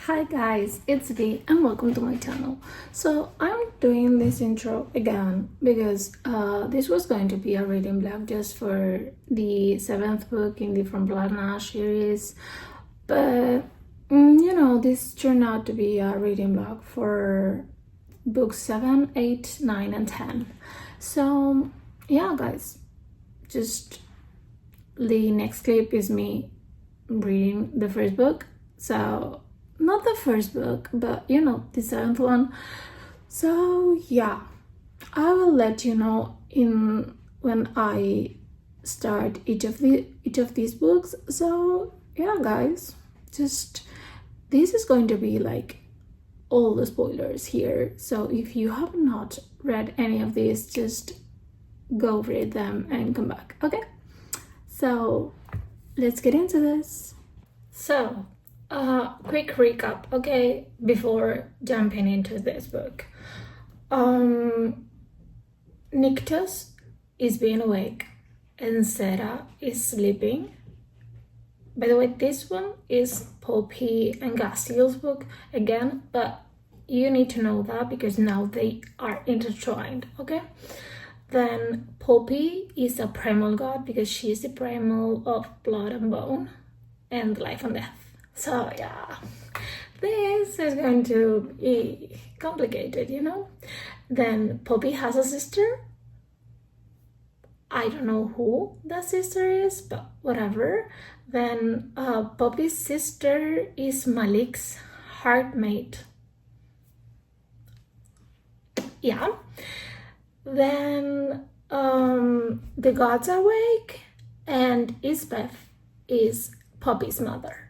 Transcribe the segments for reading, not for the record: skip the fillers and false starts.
Hi guys, it's Dee and welcome to my channel. So I'm doing this intro again because this was going to be a reading vlog just for the seventh book in the From Blood and Ash series, but this turned out to be a reading vlog for books 7, 8, 9 and 10. So yeah guys, just the next clip is me reading the first book. So not the first book, but the seventh one. So yeah, I will let you know when I start each of these books. So yeah guys, just this is going to be like all the spoilers here. So if you have not read any of these, just go read them and come back, okay? So let's get into this. So quick recap, okay, before jumping into this book. Nyctos is being awake and Sarah is sleeping. By the way, this one is Poppy and Gastiel's book again, but you need to know that because now they are intertwined, okay? Then Poppy is a primal god because she is the primal of blood and bone and life and death. So yeah, this is going to be complicated, Then Poppy has a sister. I don't know who that sister is, but whatever. Then Poppy's sister is Malik's heartmate. Yeah. Then the gods are awake and Isbeth is Poppy's mother.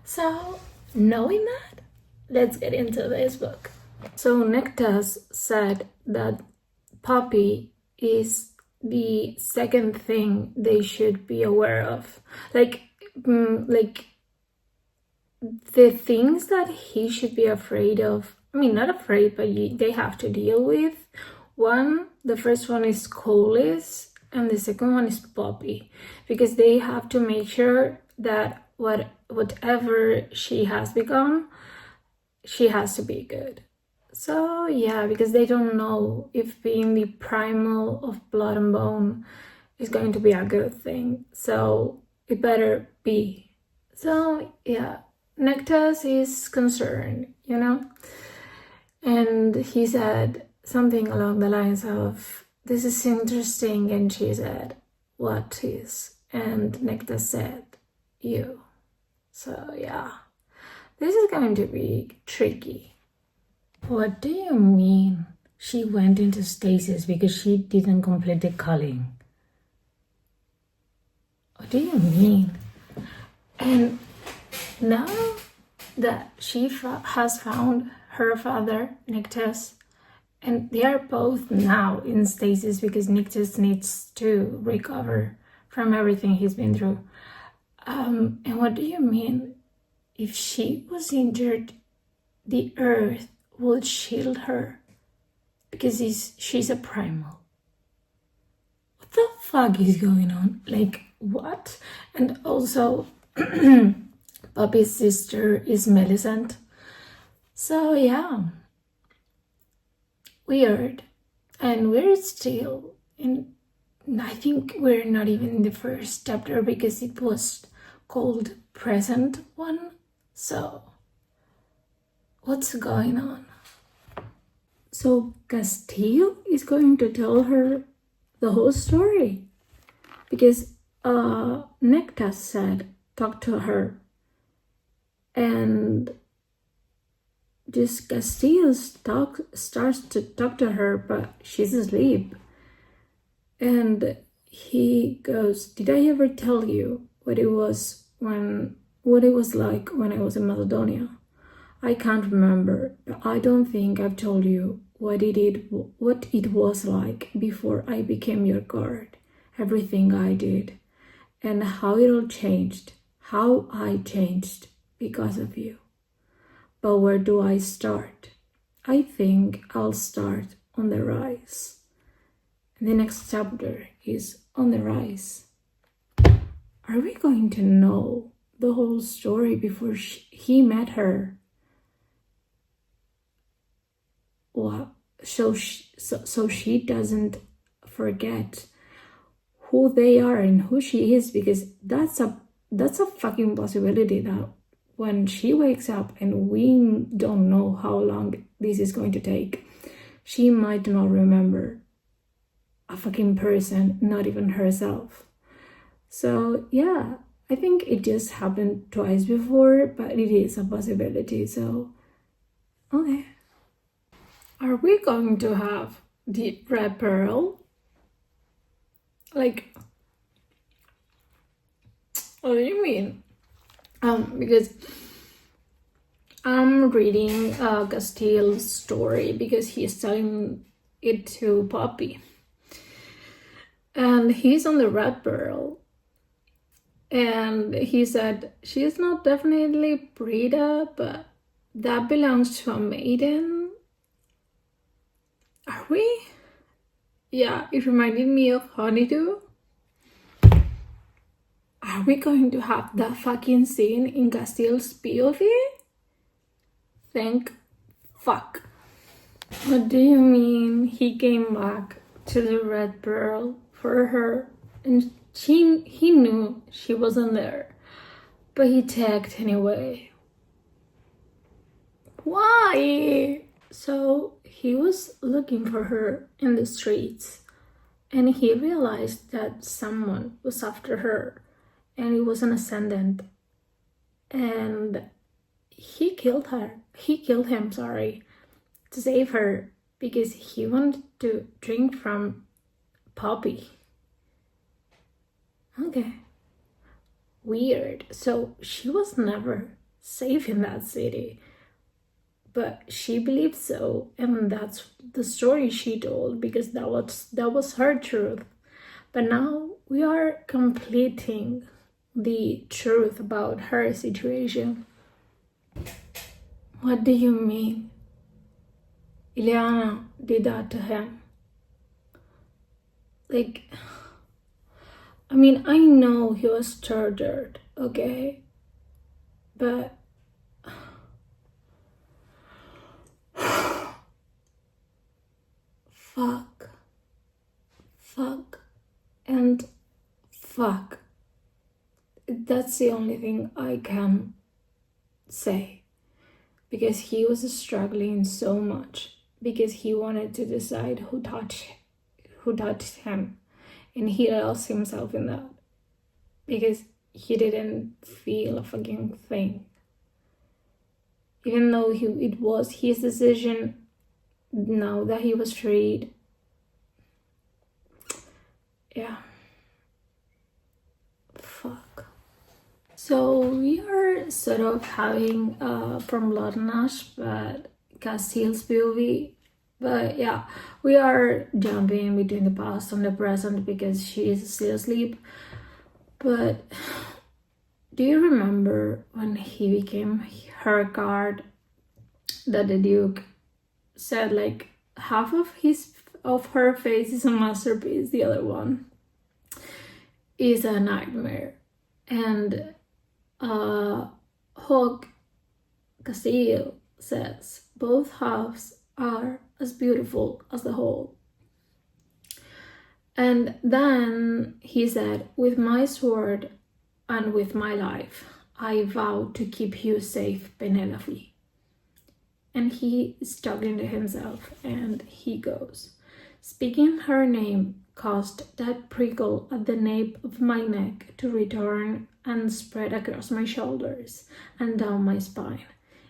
So, knowing that, let's get into this book. So, Nyctos said that Poppy is the second thing they should be aware of. Like the things that he should be afraid of. I mean, not afraid, but they have to deal with. The first one is Colis, and the second one is Poppy. Because they have to make sure that whatever she has become, she has to be good. So yeah, because they don't know if being the primal of blood and bone is going to be a good thing. So it better be. So yeah, Nyctos is concerned, And he said something along the lines of, "This is interesting," and she said, "What is?" And Nyctos said, "You." So yeah, this is going to be tricky. What do you mean she went into stasis because she didn't complete the culling? What do you mean? And now that she has found her father, Nyctos, and they are both now in stasis because Nyctos needs to recover from everything he's been through. And what do you mean? If she was injured, the earth would shield her because she's a primal. What the fuck is going on? Like, what? And also, Poppy's sister is Millicent. So yeah, weird. And we're still in, I think we're not even in the first chapter because it was called present one. So what's going on? So Castile is going to tell her the whole story because Nyctos said talk to her, and just Castile starts to talk to her, but she's asleep. And he goes, "Did I ever tell you what it was like when I was in Macedonia? I can't remember, but I don't think I've told you what it was like before I became your guard, everything I did, and how it all changed, how I changed because of you. But where do I start? I think I'll start on the rise." And the next chapter is on the rise. Are we going to know the whole story before he met her. Well, so she doesn't forget who they are and who she is, because that's a fucking possibility that when she wakes up, and we don't know how long this is going to take, she might not remember a fucking person, not even herself. So yeah, I think it just happened twice before, but it is a possibility. So okay, are we going to have the red pearl? Like, what do you mean? Because I'm reading Castile's story because he's telling it to Poppy. And he's on the red pearl. And he said, she's not definitely Brita, but that belongs to a maiden. Are we? Yeah, it reminded me of Honeydew. Are we going to have that fucking scene in Castile's POV? Thank fuck. What do you mean he came back to the red pearl for her and he knew she wasn't there, but he tagged anyway? Why? So he was looking for her in the streets, and he realized that someone was after her, and it was an ascendant, and he killed him, to save her, because he wanted to drink from Poppy. Okay. Weird. So she was never safe in that city, but she believed so, and that's the story she told, because that was her truth. But now we are completing the truth about her situation. What do you mean? Ileana did that to him. Like, I mean, I know he was tortured, okay? But fuck, and fuck. That's the only thing I can say. Because he was struggling so much, because he wanted to decide who touched him, and he lost himself in that, because he didn't feel a fucking thing, even though it was his decision. Now that he was freed, yeah, fuck. So we are sort of having from Lotnash, but Castile's POV. But yeah, we are jumping between the past and the present because she is still asleep. But do you remember when he became her guard, that the Duke said like half of her face is a masterpiece, the other one is a nightmare, and Hawk Castile says both halves are as beautiful as the whole. And then he said, with my sword and with my life, I vow to keep you safe, Penelope. And he is talking to himself, and he goes, speaking her name caused that prickle at the nape of my neck to return and spread across my shoulders and down my spine.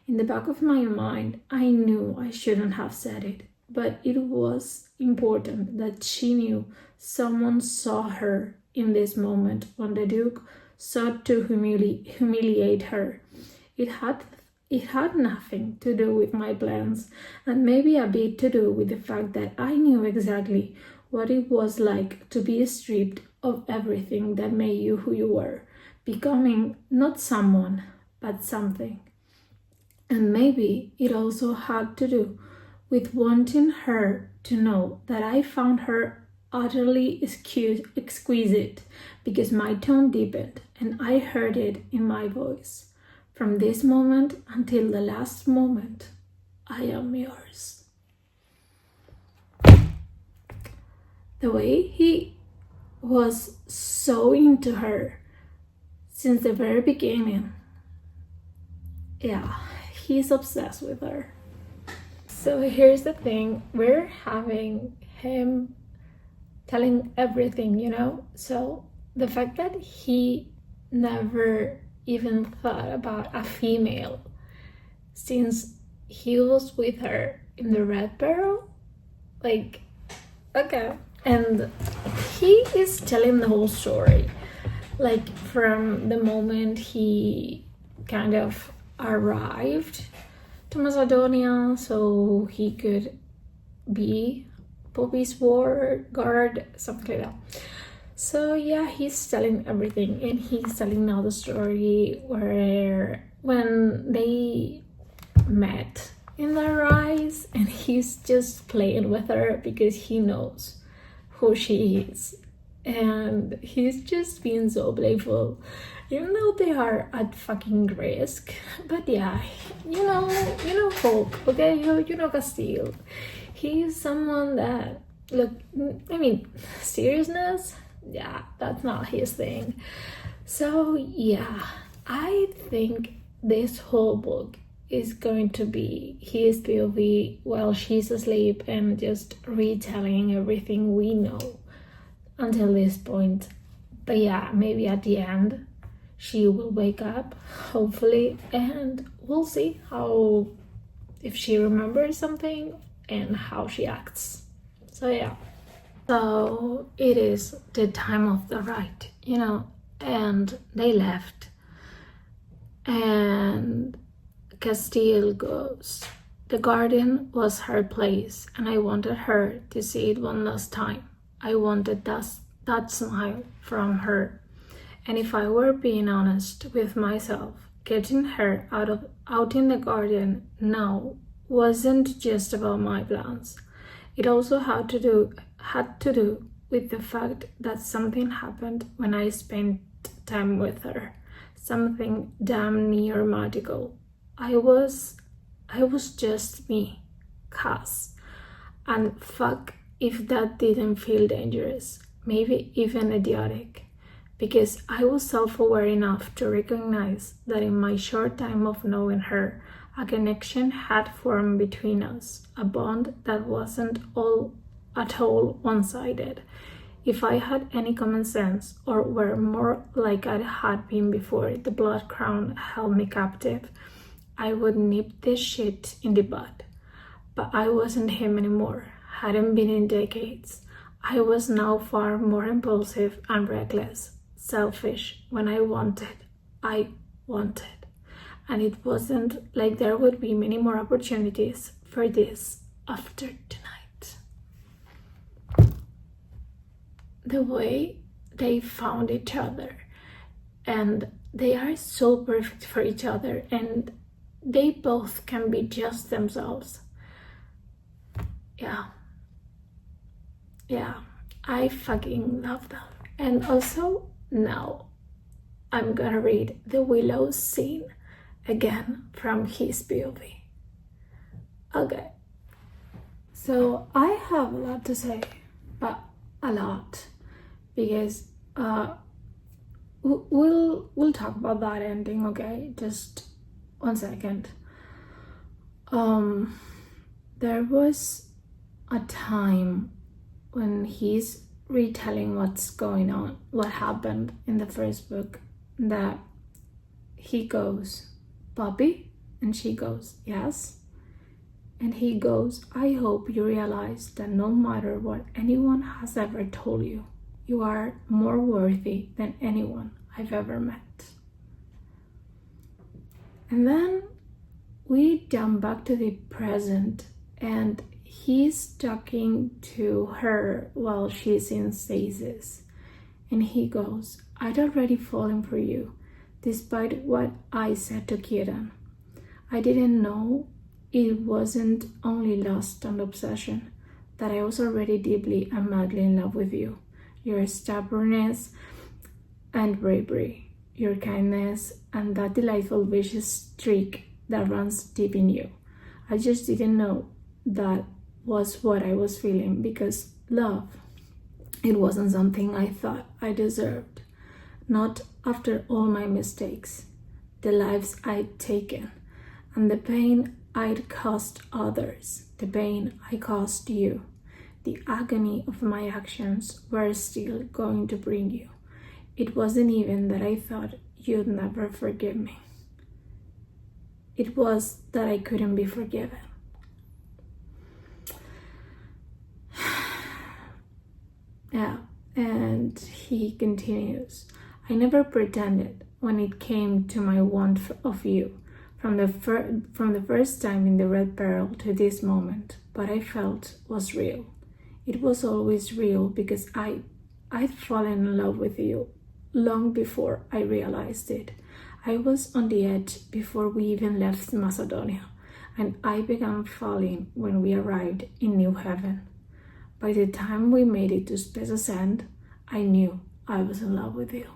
In the back of my mind, I knew I shouldn't have said it, but it was important that she knew someone saw her in this moment when the Duke sought to humiliate her. It had nothing to do with my plans, and maybe a bit to do with the fact that I knew exactly what it was like to be stripped of everything that made you who you were, becoming not someone, but something. And maybe it also had to do with wanting her to know that I found her utterly exquisite because my tone deepened and I heard it in my voice. From this moment until the last moment, I am yours. The way he was so into her since the very beginning. Yeah, he's obsessed with her. So here's the thing, we're having him telling everything, you know? So the fact that he never even thought about a female since he was with her in the Red Barrel, like, okay. And he is telling the whole story, like from the moment he kind of arrived to Macedonia so he could be Poppy's guard, something like that. So yeah, he's telling everything, and he's telling now the story where when they met in the rise, and he's just playing with her because he knows who she is, and he's just being so playful, even though they are at fucking risk. But yeah, you know Hulk, okay? You know Castile. He's someone that, look, I mean, seriousness, yeah, that's not his thing. So yeah, I think this whole book is going to be his POV while she's asleep and just retelling everything we know until this point. But yeah, maybe at the end she will wake up, hopefully, and we'll see how, if she remembers something and how she acts. So yeah, so it is the time of the ride, you know, and they left, and Castile goes, the garden was her place, and I wanted her to see it one last time. I wanted that smile from her. And if I were being honest with myself, getting her out in the garden now wasn't just about my plans. It also had to do with the fact that something happened when I spent time with her. Something damn near magical. I was just me, Cass. And fuck if that didn't feel dangerous, maybe even idiotic. Because I was self-aware enough to recognize that in my short time of knowing her, a connection had formed between us, a bond that wasn't at all one-sided. If I had any common sense, or were more like I had been before the blood crown held me captive, I would nip this shit in the bud. But I wasn't him anymore, hadn't been in decades. I was now far more impulsive and reckless. Selfish. When I wanted. And it wasn't like there would be many more opportunities for this after tonight. The way they found each other, and they are so perfect for each other, and they both can be just themselves. Yeah, I fucking love them. And also, now I'm gonna read the Willow scene again from his POV. Okay, so I have a lot to say, but a lot, because we'll talk about that ending, okay? Just 1 second. There was a time when he's retelling what's going on, what happened in the first book, that he goes, Poppy? And she goes, yes. And he goes, I hope you realize that no matter what anyone has ever told you, you are more worthy than anyone I've ever met. And then we jump back to the present, and he's talking to her while she's in stasis. And he goes, I'd already fallen for you, despite what I said to Kieran. I didn't know it wasn't only lust and obsession, that I was already deeply and madly in love with you. Your stubbornness and bravery, your kindness, and that delightful vicious streak that runs deep in you. I just didn't know that was what I was feeling, because love, it wasn't something I thought I deserved. Not after all my mistakes, the lives I'd taken, and the pain I'd caused others, the pain I caused you. The agony of my actions were still going to bring you. It wasn't even that I thought you'd never forgive me. It was that I couldn't be forgiven. Yeah, and he continues. I never pretended when it came to my want of you, from the first time in the Red Barrel to this moment, but I felt was real. It was always real because I'd fallen in love with you long before I realized it. I was on the edge before we even left Macedonia, and I began falling when we arrived in New Haven. By the time we made it to Spesos End, I knew I was in love with you.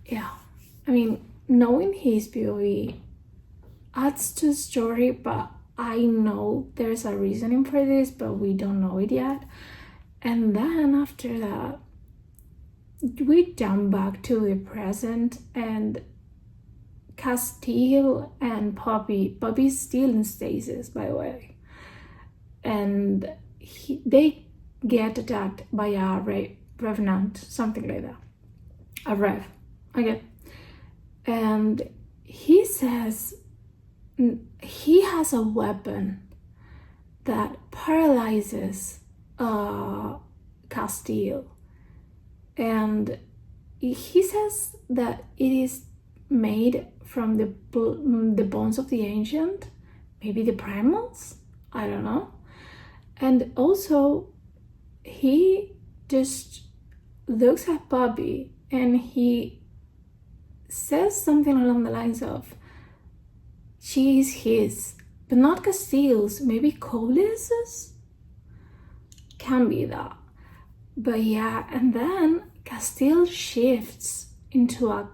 Yeah, I mean, knowing his POV adds to the story, but I know there's a reasoning for this, but we don't know it yet. And then after that, we jump back to the present, and Castile and Poppy's still in stasis, by the way. And they get attacked by a revenant, something like that. A rev, okay. And he says he has a weapon that paralyzes Castile. And he says that it is made from the bones of the ancient, maybe the primals, I don't know. And also, he just looks at Bobby and he says something along the lines of, she is his, but not Castile's, maybe Colis's? Can be that. But yeah, and then Castile shifts into a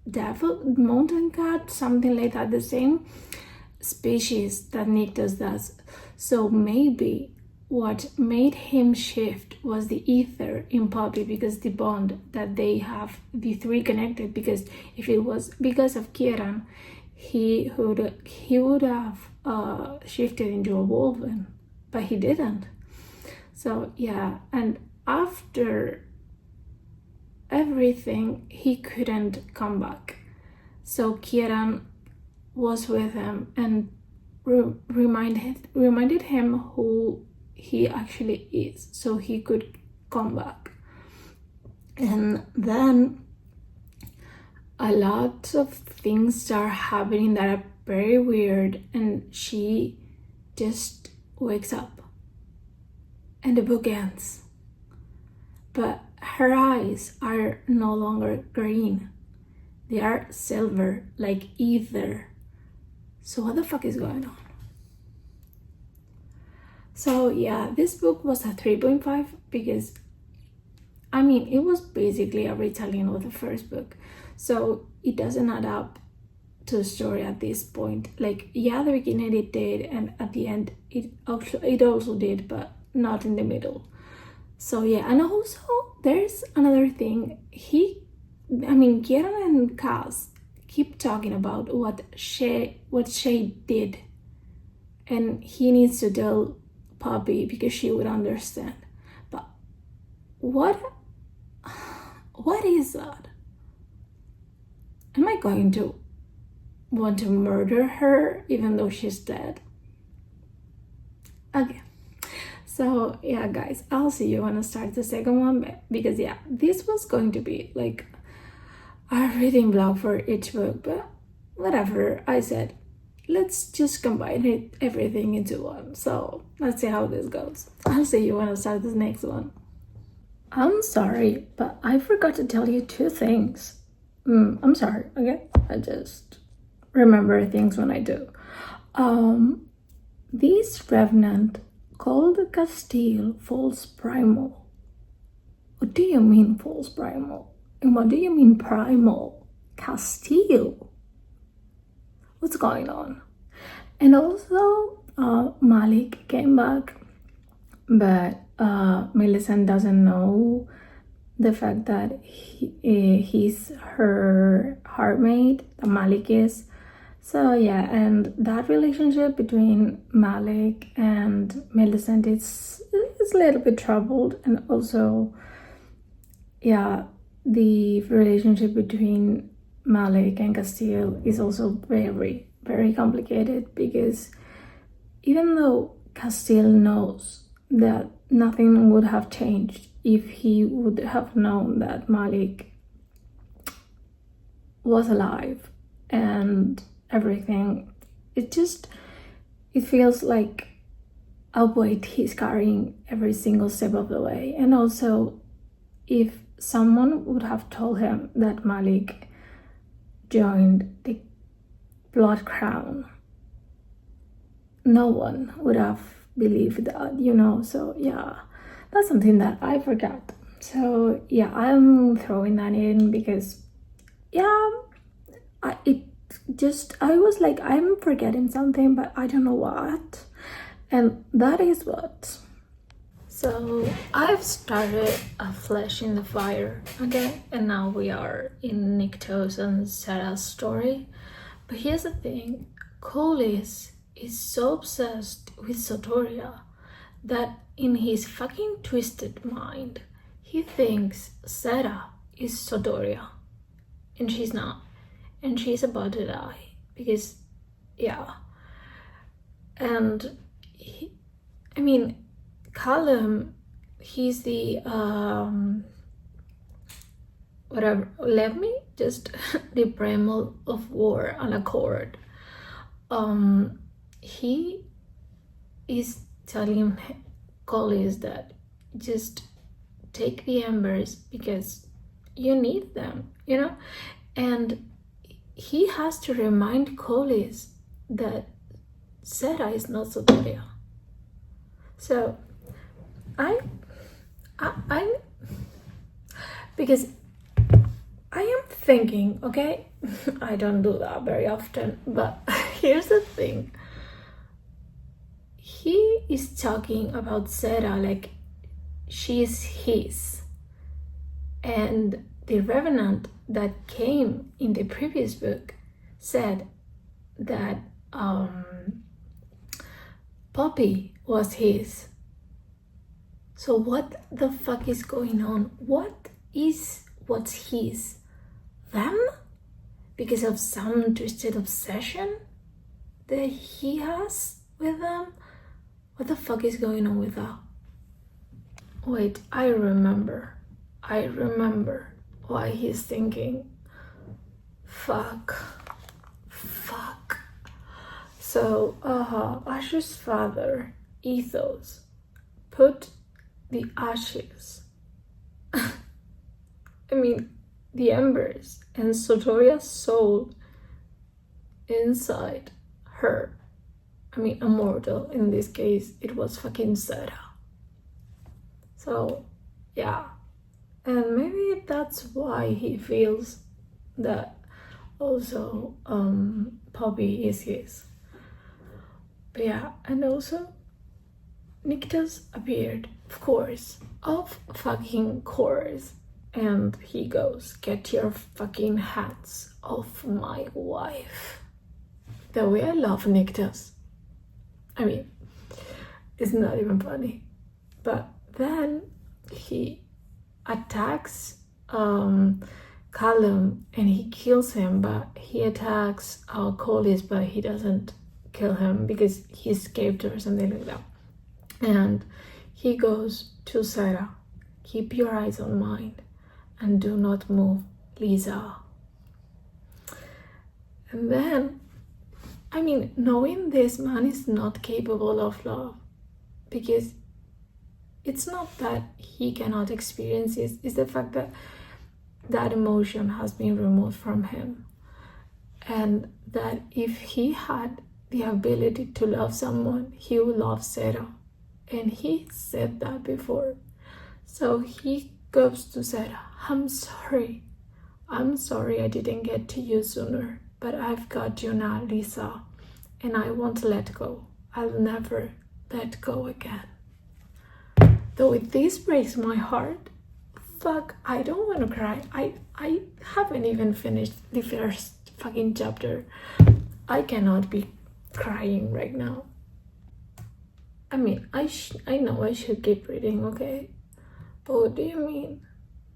devil, mountain cat, something like that, the same species that Nyctus does. So maybe what made him shift was the ether in Poppy, because the bond that they have, the three connected, because if it was because of Kieran, he would have shifted into a wolven, but he didn't. So yeah, and after everything, he couldn't come back. So Kieran was with him and reminded him who he actually is, so he could come back. And then a lot of things start happening that are very weird, and she just wakes up and the book ends. But her eyes are no longer green. They are silver, like ether. So what the fuck is going on? So yeah, this book was a 3.5 because, I mean, it was basically a retelling of the first book. So it doesn't add up to the story at this point. Like, yeah, at the beginning it did, and at the end it also did, but not in the middle. So yeah, and also there's another thing. Kieran and Kaz keep talking about what Shay did, and he needs to tell Poppy because she would understand. But what is that? Am I going to want to murder her even though she's dead? Okay. So yeah, guys, I'll see you when I start the second one, because yeah, this was going to be like a reading blog for each book, but whatever, I said, let's just combine everything into one. So let's see how this goes. I'll see you when I start the next one. I'm sorry, but I forgot to tell you two things. I'm sorry, okay? I just remember things when I do. This revenant called Castile false primal. What do you mean false primal? And what do you mean primal? Castile? What's going on? And also, Malik came back, but Millicent doesn't know the fact that he's her heartmate, that Malik is. So yeah, and that relationship between Malik and Millicent is a little bit troubled, and also, yeah, the relationship between Malik and Castile is also very, very complicated, because even though Castile knows that nothing would have changed if he would have known that Malik was alive and everything, it feels like a weight he's carrying every single step of the way. And also, if someone would have told him that Malik joined the Blood Crown, no one would have believed that, you know. So yeah, that's something that I forgot. So yeah, I'm throwing that in because yeah, I was like, I'm forgetting something, but I don't know what, and that is what. So I've started a Flesh in the Fire again, and now we are in Niktos and Sarah's story. But here's the thing, Colis is so obsessed with Sotoria that in his fucking twisted mind, he thinks Sarah is Sotoria, and she's not. And she's about to die, because, yeah. And, Callum, he's the, whatever, let me just, the primal of war and accord. He is telling Collis that just take the embers because you need them, you know? And he has to remind Collis that Sarah is not Sotoria. So I because I am thinking, okay, I don't do that very often, but here's the thing. He is talking about Sarah like she's his, and the revenant that came in the previous book said that Poppy was his. So what the fuck is going on? What's his? Them? Because of some twisted obsession that he has with them? What the fuck is going on with that? Wait, I remember why he's thinking, fuck. So, Asher's father, Ethos, put the ashes, the embers and Sotoria's soul inside her. Immortal, in this case, it was fucking Sarah. So, yeah. And maybe that's why he feels that also Poppy is his. But yeah, and also Niktos appeared, of course, of fucking course. And he goes, get your fucking hands off my wife. The way I love Niktos. It's not even funny. But then he attacks Callum and he kills him, but he attacks Collis, but he doesn't kill him because he escaped or something like that. And he goes to Sarah, keep your eyes on mine and do not move, Lisa. And then, knowing this man is not capable of love, because it's not that he cannot experience it, it's the fact that that emotion has been removed from him. and that if he had the ability to love someone, he would love Sarah. And he said that before. So he goes to Sarah, I'm sorry I didn't get to you sooner, but I've got you now, Lisa, and I won't let go. I'll never let go again. Though this breaks my heart, fuck, I don't want to cry. I haven't even finished the first fucking chapter. I cannot be crying right now. I mean, I know I should keep reading, okay? But what do you mean?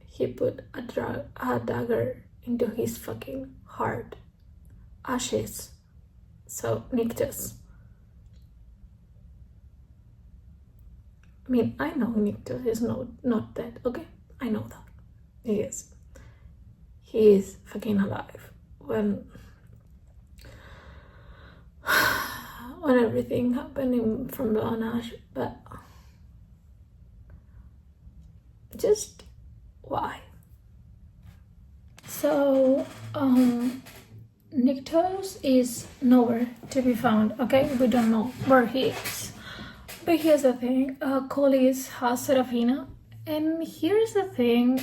He put a dagger into his fucking heart. Ashes. So, Nyctos. I mean, I know Nyctos is not dead, okay? I know that. He is. He is fucking alive. When everything happened from the Ash, but just why? So, Nyctos is nowhere to be found, okay? We don't know where he is. But here's the thing, Colis has Serafina, and here's the thing,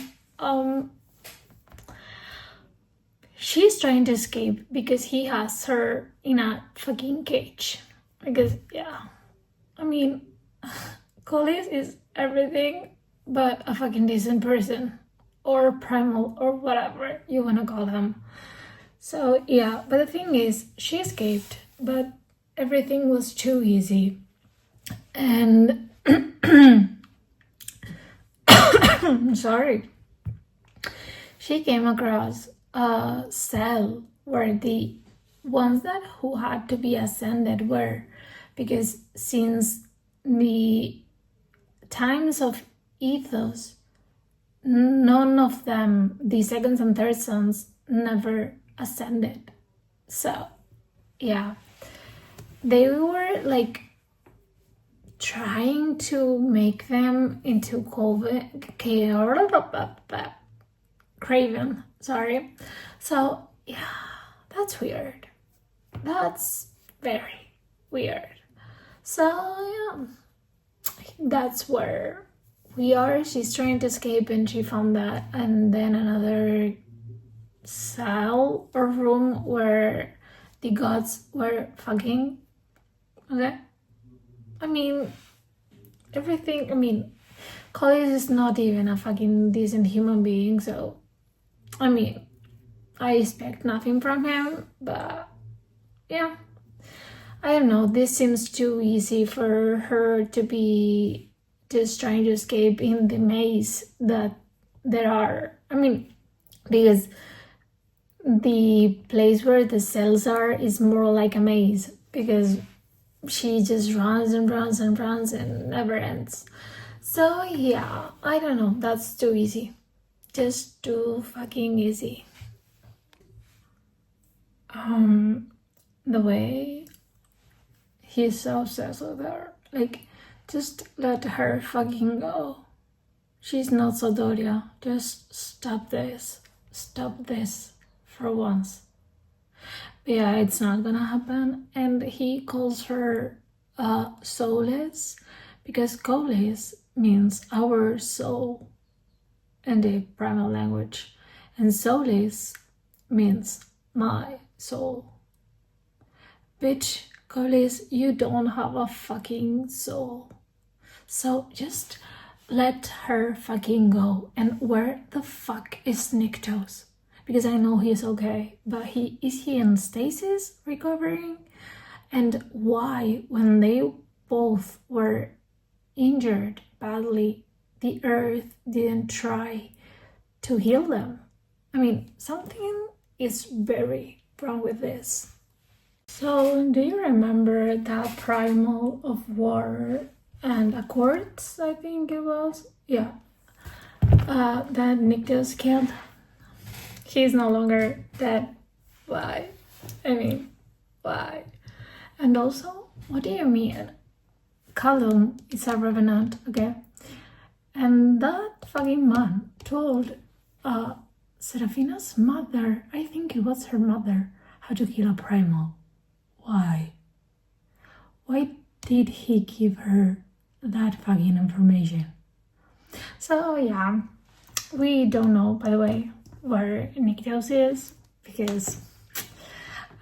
she's trying to escape because he has her in a fucking cage. Because, yeah, I mean, Colis is everything but a fucking decent person, or primal, or whatever you want to call them. So, yeah, but the thing is, she escaped, but everything was too easy. And sorry, she came across a cell where the ones who had to be ascended were, because since the times of Ethos, none of them, the seconds and third sons, never ascended. So, yeah, they were like trying to make them into Craven, sorry. So, yeah, that's weird. That's very weird. So, yeah, that's where we are. She's trying to escape and she found that. And then another cell or room where the gods were fucking. Okay? I mean, everything, I mean, Colis is not even a fucking decent human being, so, I mean, I expect nothing from him, but, yeah. I don't know, this seems too easy for her to be just trying to escape in the maze that there are. I mean, because the place where the cells are is more like a maze, because she just runs and runs and runs and never ends. So yeah, I don't know, that's too easy. Just too fucking easy. The way he's so obsessed with her, like, just let her fucking go. She's not Sodoria. Just stop this for once. Yeah, it's not gonna happen. And he calls her soulless, because Colis means our soul in the primal language, and soulless means my soul. Bitch, Colis, you don't have a fucking soul. So just let her fucking go. And where the fuck is Nyctos? Because I know he's okay, but is he in stasis recovering? And why, when they both were injured badly, the earth didn't try to heal them? I mean, something is very wrong with this. So, do you remember that primal of war and Accords, I think it was? Yeah. That Nyctos killed? He's no longer dead. Why? I mean, why? And also, what do you mean? Callum is a revenant, okay? And that fucking man told Serafina's mother, I think it was her mother, how to kill a primal. Why? Why did he give her that fucking information? So yeah, we don't know, by the way, where Nycteos is, because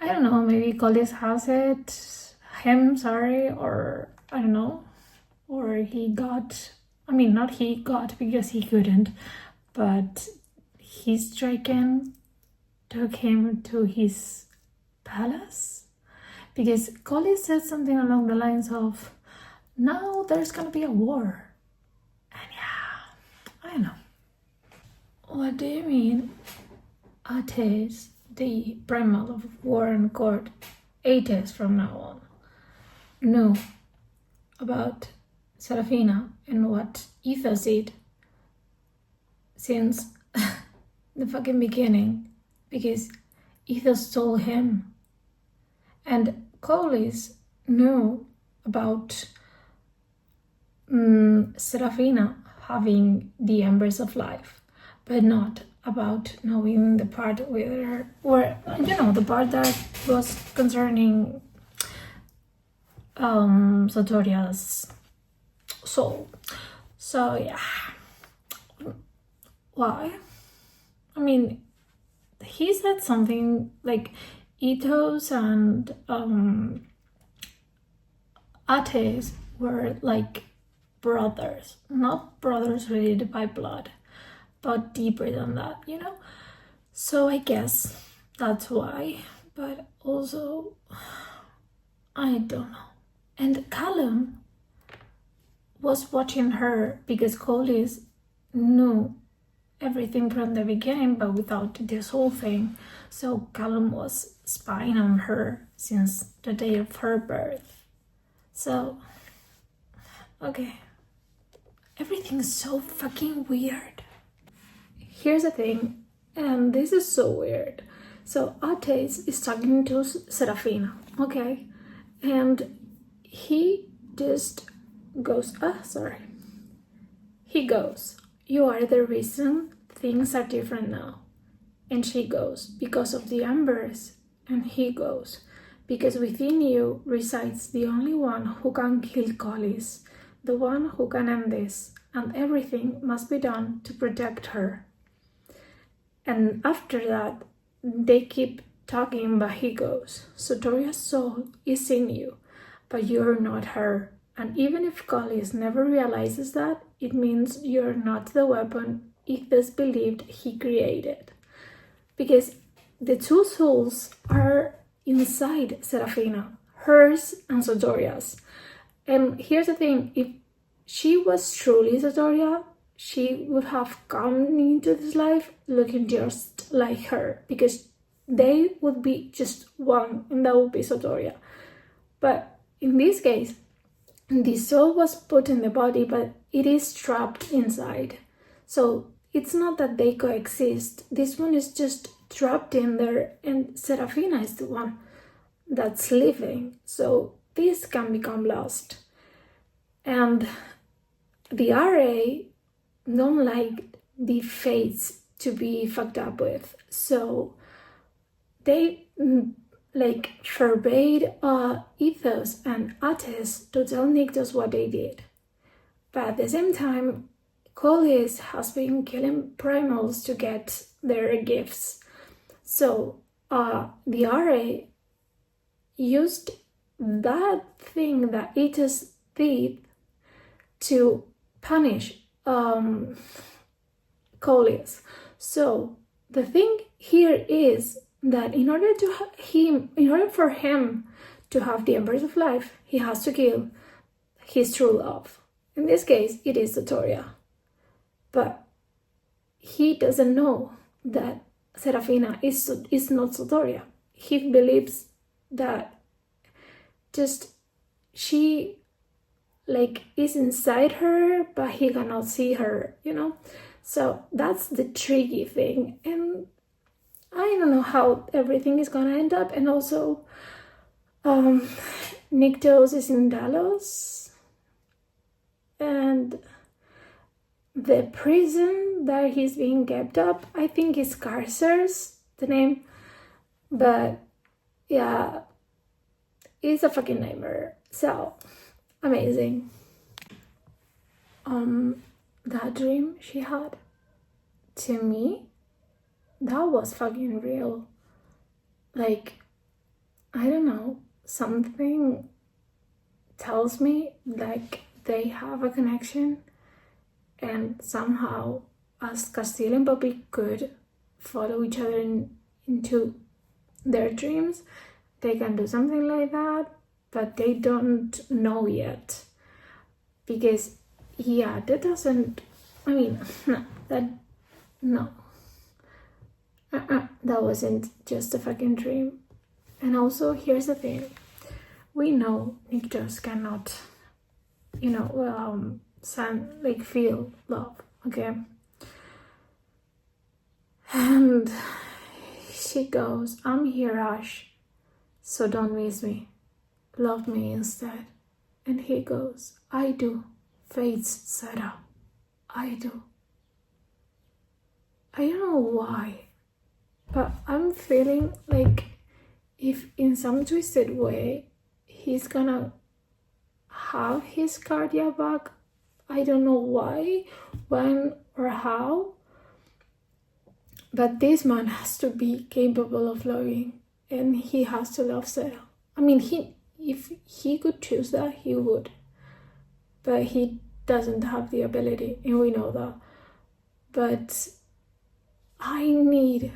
I don't know, maybe Collis has it, or I don't know, or he got, not he got because he couldn't, but his dragon took him to his palace, because Collis said something along the lines of, now there's gonna be a war. And yeah, I don't know. What do you mean? Ates, the primal of war and court, Ates from now on, knew about Serafina and what Ethos did since the fucking beginning, because Ethos told him. And Collis knew about Serafina having the embers of life, but not about knowing the part with her, or the part that was concerning Satoria's soul. So yeah, why? He said something like Ethos and Ates were like brothers, not brothers related by blood, but deeper than that, So I guess that's why, but also, I don't know. And Callum was watching her because Collis knew everything from the beginning, but without this whole thing. So Callum was spying on her since the day of her birth. So, okay. Everything's so fucking weird. Here's the thing, and this is so weird. So Ates is talking to Serafina, okay? And he just goes, He goes, you are the reason things are different now. And she goes, because of the embers. And he goes, because within you resides the only one who can kill Collis, the one who can end this, and everything must be done to protect her. And after that, they keep talking, but he goes, Sotoria's soul is in you, but you're not her. And even if Collis never realizes that, it means you're not the weapon Ethos believed he created. Because the two souls are inside Serafina, hers and Sotoria's. And here's the thing, if she was truly Sotoria, she would have come into this life looking just like her, because they would be just one, and that would be Sotoria. But in this case, the soul was put in the body, but it is trapped inside. So it's not that they coexist. This one is just trapped in there, and Serafina is the one that's living. So this can become lost. And the RA don't like the fates to be fucked up with. So they forbade Ethos and Ates to tell Nycteos what they did. But at the same time, Collis has been killing primals to get their gifts. So the RA used that thing that Ethos did to punish Collis. So the thing here is that in order for him to have the embers of life, he has to kill his true love. In this case, it is Sotoria. But he doesn't know that Serafina is not Sotoria. He believes that just she is inside her, but he cannot see her, So that's the tricky thing. And I don't know how everything is gonna end up. And also, Nycteos is in Delos, and the prison that he's being kept up, I think is Carcer's the name, but Yeah, it's a fucking nightmare. So amazing. That dream she had, to me, that was fucking real. Like, I don't know, something tells me like they have a connection, and somehow as Castile and Poppy could follow each other into their dreams, they can do something like that, but they don't know yet. Because yeah, that doesn't, I mean, no, that wasn't just a fucking dream. And also, here's the thing, we know Niktos cannot, feel love, okay? And she goes, I'm here, Ash, so don't miss me, love me instead. And he goes, I do, Fate's setup, I do. I don't know why, but I'm feeling like if in some twisted way he's gonna have his cardiac back. I don't know why, when, or how, but this man has to be capable of loving, and he has to love Sarah. I mean, if he could choose that, he would, but he doesn't have the ability, and we know that. But I need,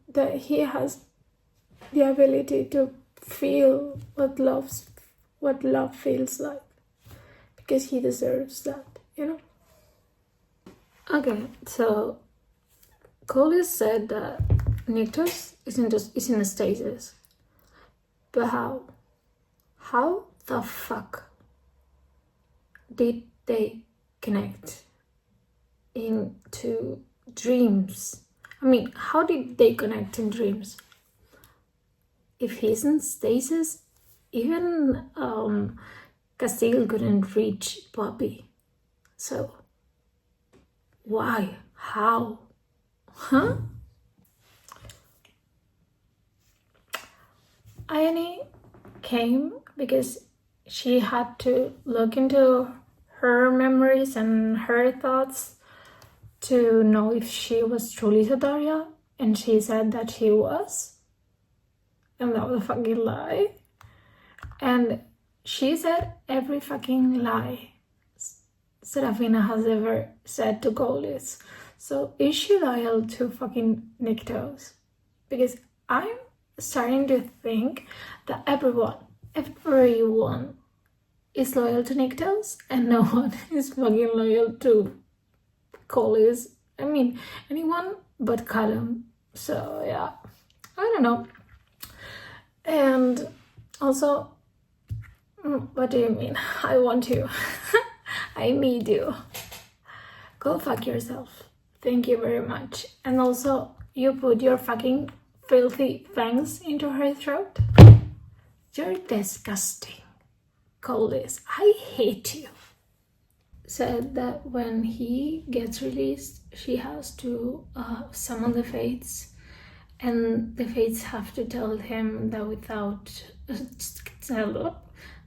that he has the ability to feel what love feels like, because he deserves that, Okay, so Collis said that Niktos is in a stasis. But how the fuck did they connect into dreams? I mean, how did they connect in dreams? If he's in stasis, even Castile couldn't reach Poppy. So why? How? Huh? Ione came because she had to look into her memories and her thoughts to know if she was truly Sotaria, and she said that she was, and that was a fucking lie. And she said every fucking lie Serafina has ever said to Golis. So is she loyal to fucking Niktos? Because I'm starting to think that everyone is loyal to Niktos, and no one is fucking loyal to Golis. I mean, anyone but Callum. So yeah, I don't know. And also, what do you mean? I want you. I need you. Go fuck yourself. Thank you very much. And also, you put your fucking filthy fangs into her throat? You're disgusting. Coldest, I hate you. Said that when he gets released, she has to summon the Fates, and the Fates have to tell him that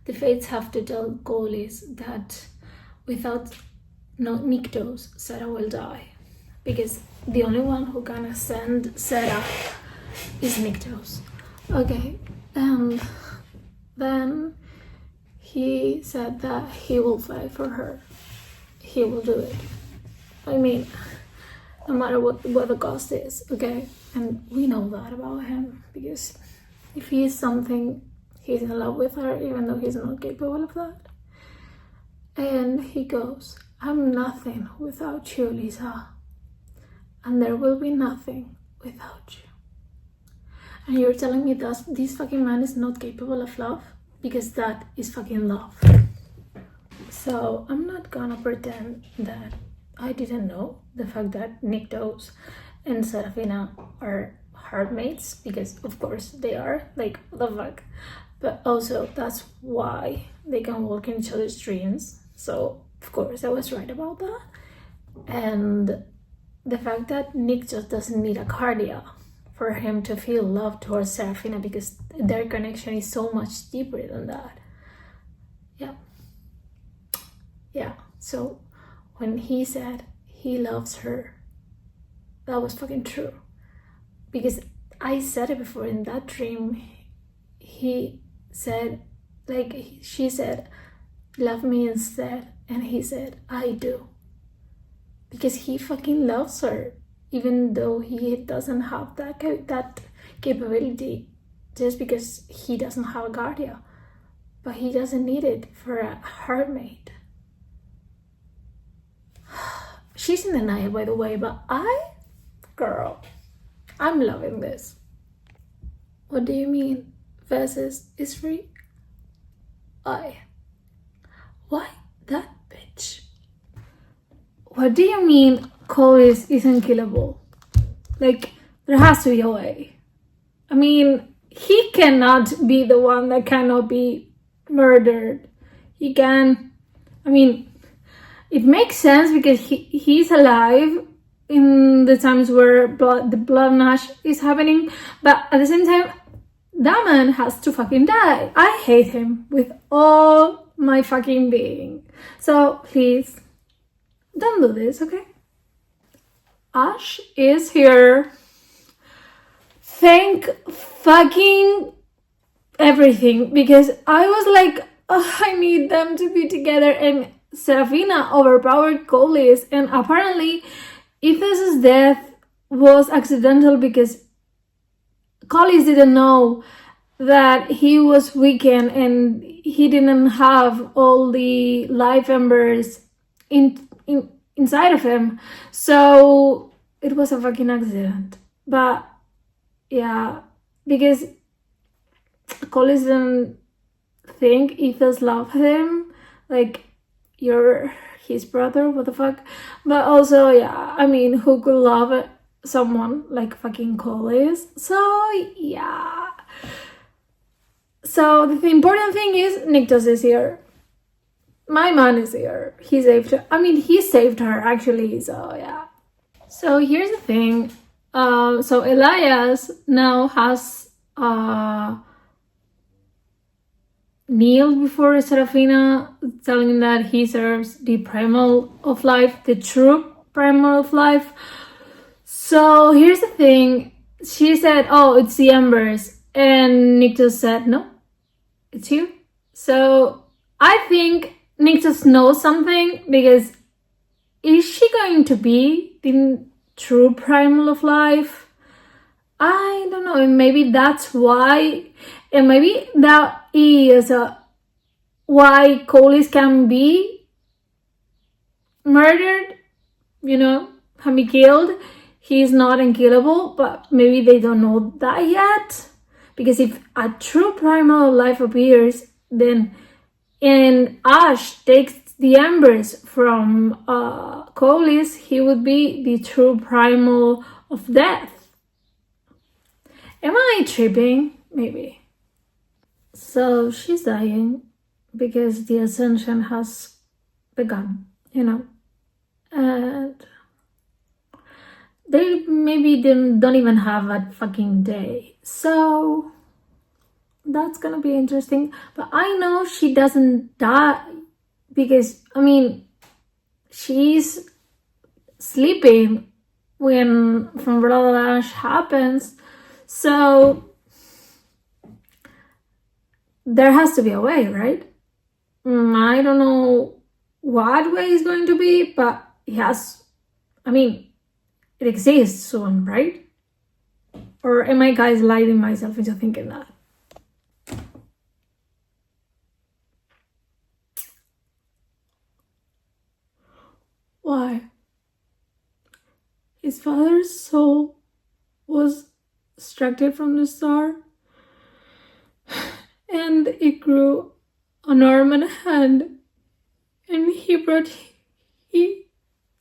the Fates have to tell Golis that without Niktos, Sarah will die, because the only one who can ascend Sarah is Niktos. Okay, and then he said that he will fight for her. He will do it. I mean, no matter what the cost is, okay? And we know that about him, because if he is something, he's in love with her, even though he's not capable of that. And he goes, I'm nothing without you, Lisa. And there will be nothing without you. And you're telling me that this fucking man is not capable of love? Because that is fucking love. So I'm not gonna pretend that I didn't know the fact that Niktos and Serafina are heartmates, because of course they are, like, what the fuck. But also that's why they can walk in each other's dreams. So of course I was right about that. And the fact that Nick just doesn't need a cardia for him to feel love towards Serafina, because their connection is so much deeper than that. Yeah, so when he said he loves her, that was fucking true. Because I said it before, in that dream, he said, like, she said, love me instead, and he said, I do. Because he fucking loves her, even though he doesn't have that capability, just because he doesn't have a guardia. But he doesn't need it for a heartmate. She's in denial, by the way, but girl, I'm loving this. What do you mean Versus is free? Why that bitch? What do you mean Collis is unkillable? Like, there has to be a way. I mean, he cannot be the one that cannot be murdered. He can, I mean, it makes sense because he's alive in the times where the blood nash is happening, but at the same time, that man has to fucking die. I hate him with all my fucking being. So please, don't do this, okay? Ash is here. Thank fucking everything, because I was like, oh, I need them to be together, and Serafina overpowered Collis, and apparently Ethos' death was accidental because Collis didn't know that he was weakened and he didn't have all the life embers inside of him. So it was a fucking accident. But yeah, because Collis didn't think Ethos loved him. Like, you're his brother, what the fuck? But also, yeah, I mean, who could love someone like fucking Collis? So, yeah. So, the important thing is Niktos is here. My man is here. He saved her. I mean, he saved her, actually, so, yeah. So, here's the thing. So, Elias now has kneeled before Serafina, telling that he serves the primal of life, the true primal of life. So here's the thing. She said, oh, it's the embers. And Niktos said, no, it's you. So I think Niktos knows something, because is she going to be the true primal of life? I don't know, and maybe that's why, and maybe that is why Collis can be murdered, can be killed. He's not unkillable, but maybe they don't know that yet. Because if a true primal life appears, then, and Ash takes the embers from Collis, he would be the true primal of death. Am I tripping? Maybe. So she's dying because the ascension has begun, and they maybe don't even have a fucking day. So that's gonna be interesting. But I know she doesn't die because, I mean, she's sleeping when from Blood Ash happens. So there has to be a way, right? I don't know what way is going to be, but it exists soon, right? Or am I guys lying myself into thinking that? Why? His father's soul was extracted from the star, and it grew an arm and a hand, and he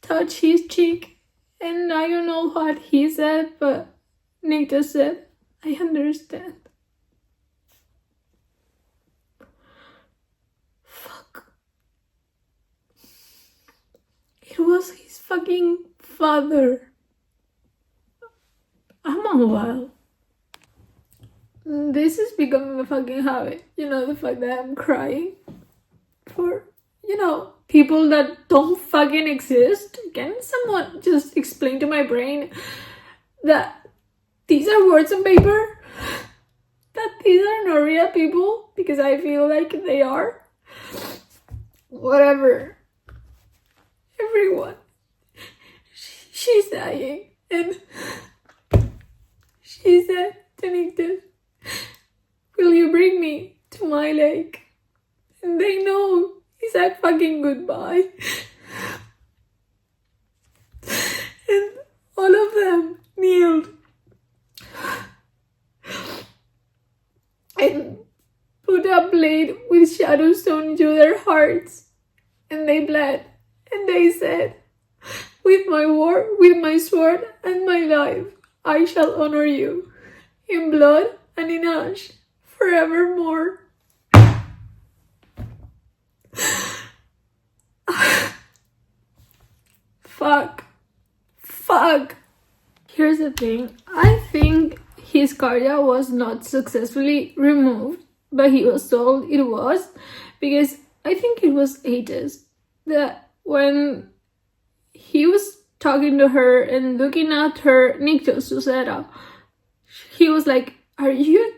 touched his cheek, and I don't know what he said, but Nick just said, I understand. Fuck. It was his fucking father. I'm unwell. This is becoming a fucking habit. You know, the fact that I'm crying for, people that don't fucking exist. Can someone just explain to my brain that these are words on paper? That these are not real people? Because I feel like they are. Whatever. Everyone. She's dying. And she said to Nikita, will you bring me to my lake? And they know he said fucking goodbye. And all of them kneeled and put a blade with shadow stone into their hearts. And they bled. And they said, with my sword and my life, I shall honor you, in blood and in ash, forevermore. Fuck. Here's the thing. I think his cardia was not successfully removed, but he was told it was, because I think it was 80s that when he was talking to her and looking at her nictos Susera, he was like, are you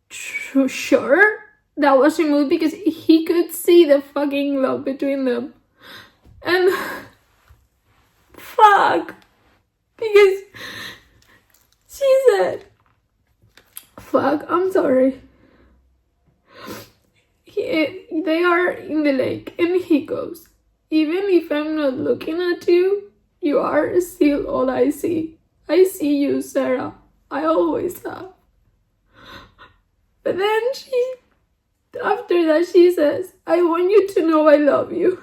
sure that was removed? Because he could see the fucking love between them. And fuck, because she said, fuck, I'm sorry. They are in the lake and he goes, even if I'm not looking at you, you are still all I see. I see you, Sarah. I always have. But then after that she says, I want you to know I love you.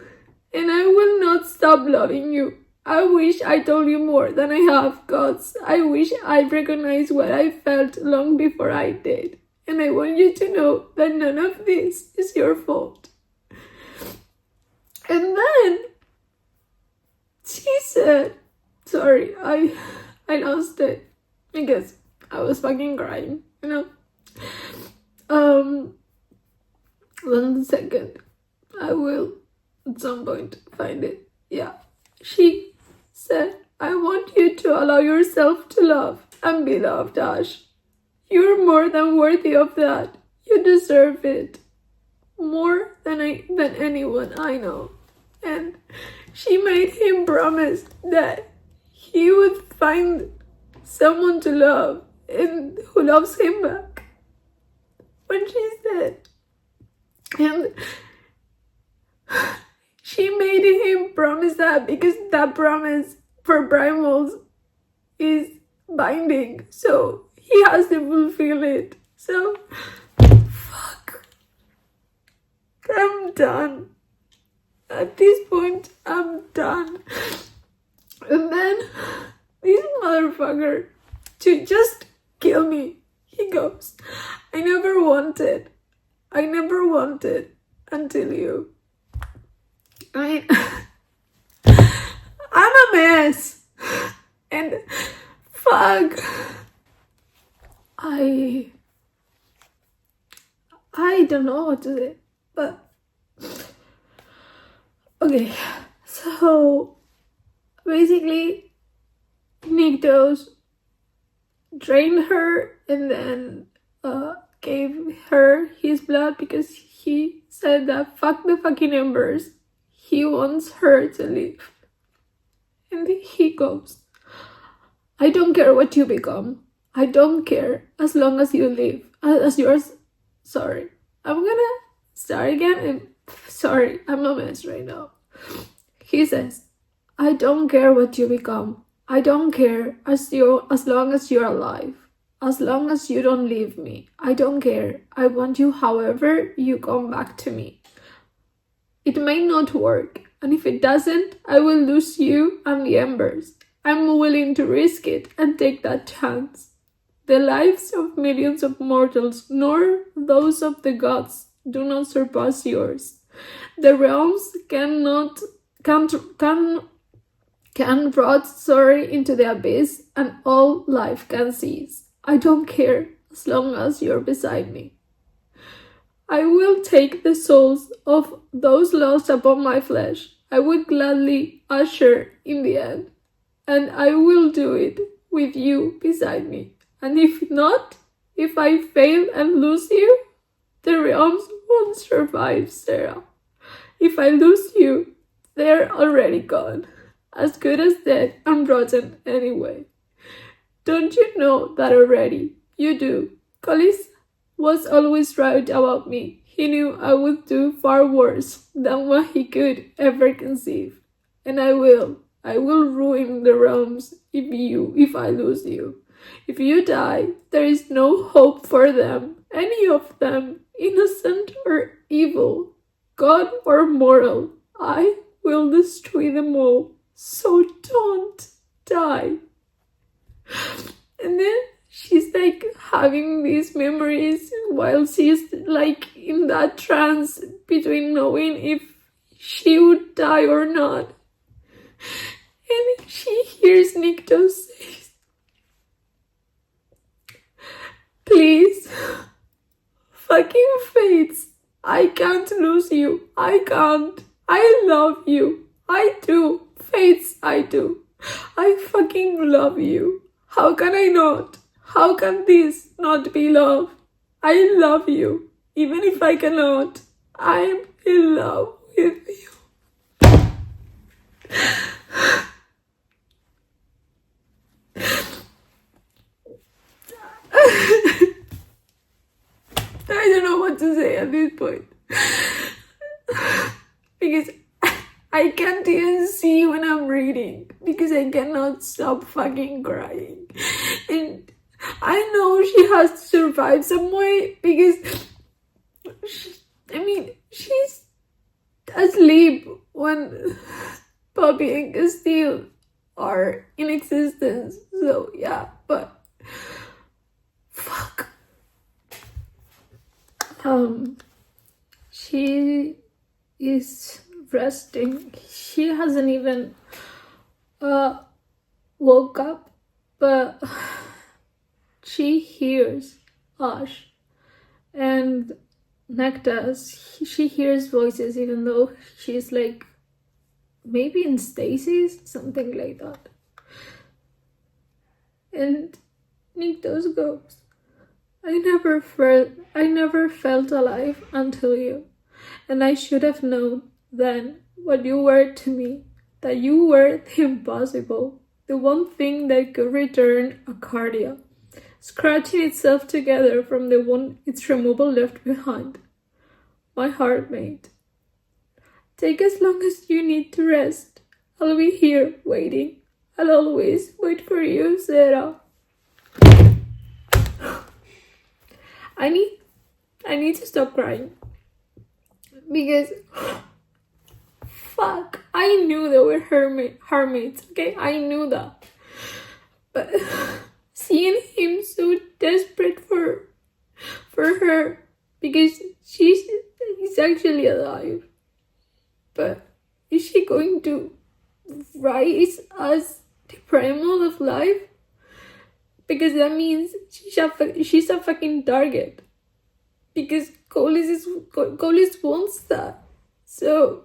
And I will not stop loving you. I wish I told you more than I have, gods. I wish I recognized what I felt long before I did. And I want you to know that none of this is your fault. And then she said, sorry, I lost it because I was fucking crying, 1 second. I will at some point find it. Yeah. She said, I want you to allow yourself to love and be loved, Ash. You're more than worthy of that. You deserve it. More than anyone I know. And she made him promise that he would find someone to love and who loves him back. When she said, and she made him promise that because that promise for primals is binding. So he has to fulfill it. So, fuck. I'm done. At this point, I'm done. And then this motherfucker to just kill me. He goes, I never wanted until you. I'm a mess. And fuck. I don't know what to say, but okay, so basically Niktos drained her and then gave her his blood because he said that fuck the fucking embers, he wants her to live. And he goes, I don't care what you become, I don't care as long as you live, as yours. Sorry, I'm gonna start again and sorry, I'm a mess right now. He says, I don't care what you become. I don't care as long as you're alive. As long as you don't leave me. I don't care. I want you however you come back to me. It may not work, and if it doesn't, I will lose you and the embers. I'm willing to risk it and take that chance. The lives of millions of mortals, nor those of the gods, do not surpass yours. The realms can can rot sorry into the abyss and all life can cease. I don't care as long as you're beside me. I will take the souls of those lost upon my flesh. I would gladly usher in the end, and I will do it with you beside me. And if not, if I fail and lose you, the realms won't survive, Sarah. If I lose you, they're already gone. As good as dead and rotten anyway. Don't you know that already? You do. Collis was always right about me. He knew I would do far worse than what he could ever conceive. And I will ruin the realms if I lose you. If you die, there is no hope for them, any of them, innocent or evil, God or mortal. I will destroy them all. So don't die. And then she's like having these memories while she's like in that trance between knowing if she would die or not. And she hears Nikto say, please, fucking fates, I can't lose you. I can't. I love you. I do. Fates, I do. I fucking love you. How can I not? How can this not be love? I love you. Even if I cannot, I'm in love with you. I don't know what to say at this point. Because I can't even see when I'm reading. Because I cannot stop fucking crying. And I know she has to survive some way. Because, she's asleep when Poppy and Castile are in existence. So, yeah, but fuck. She is resting. She hasn't even woke up, but she hears Ash and Nectas. She hears voices even though she's like maybe in stasis, something like that. And Niktos goes, I never felt alive until you. And I should have known then what you were to me, that you were the impossible, the one thing that could return Arcadia, scratching itself together from the one its removal left behind. My heart mate. Take as long as you need to rest. I'll be here waiting. I'll always wait for you, Sarah. I need to stop crying. Because fuck, I knew they were hermits, okay? I knew that. But seeing him so desperate for her, because he's actually alive. But is she going to rise as the primal of life? Because that means she's a fucking target. Because Colis wants that. So,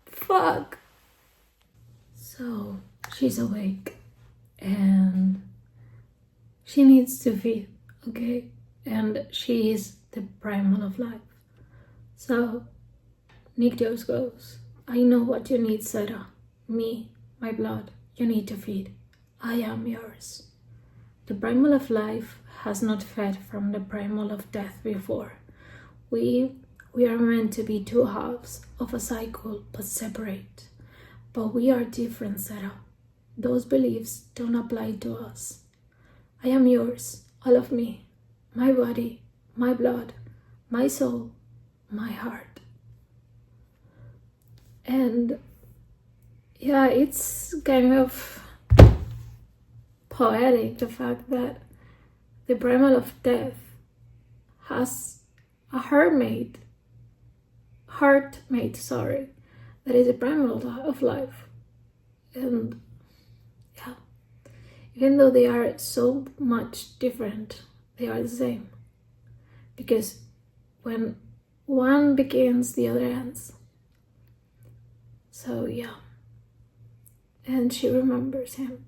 fuck. So, she's awake. And she needs to feed, okay? And she is the primal of life. So, Niktos goes, I know what you need, Sarah. Me, my blood, you need to feed. I am yours. The primal of life has not fed from the primal of death before. We are meant to be two halves of a cycle, but separate. But we are different, Sarah. Those beliefs don't apply to us. I am yours, all of me, my body, my blood, my soul, my heart. And yeah, it's kind of poetic, the fact that the primal of death has a heartmate, that is a primal of life. And Even though they are so much different, they are the same. Because when one begins, the other ends. So yeah. And she remembers him.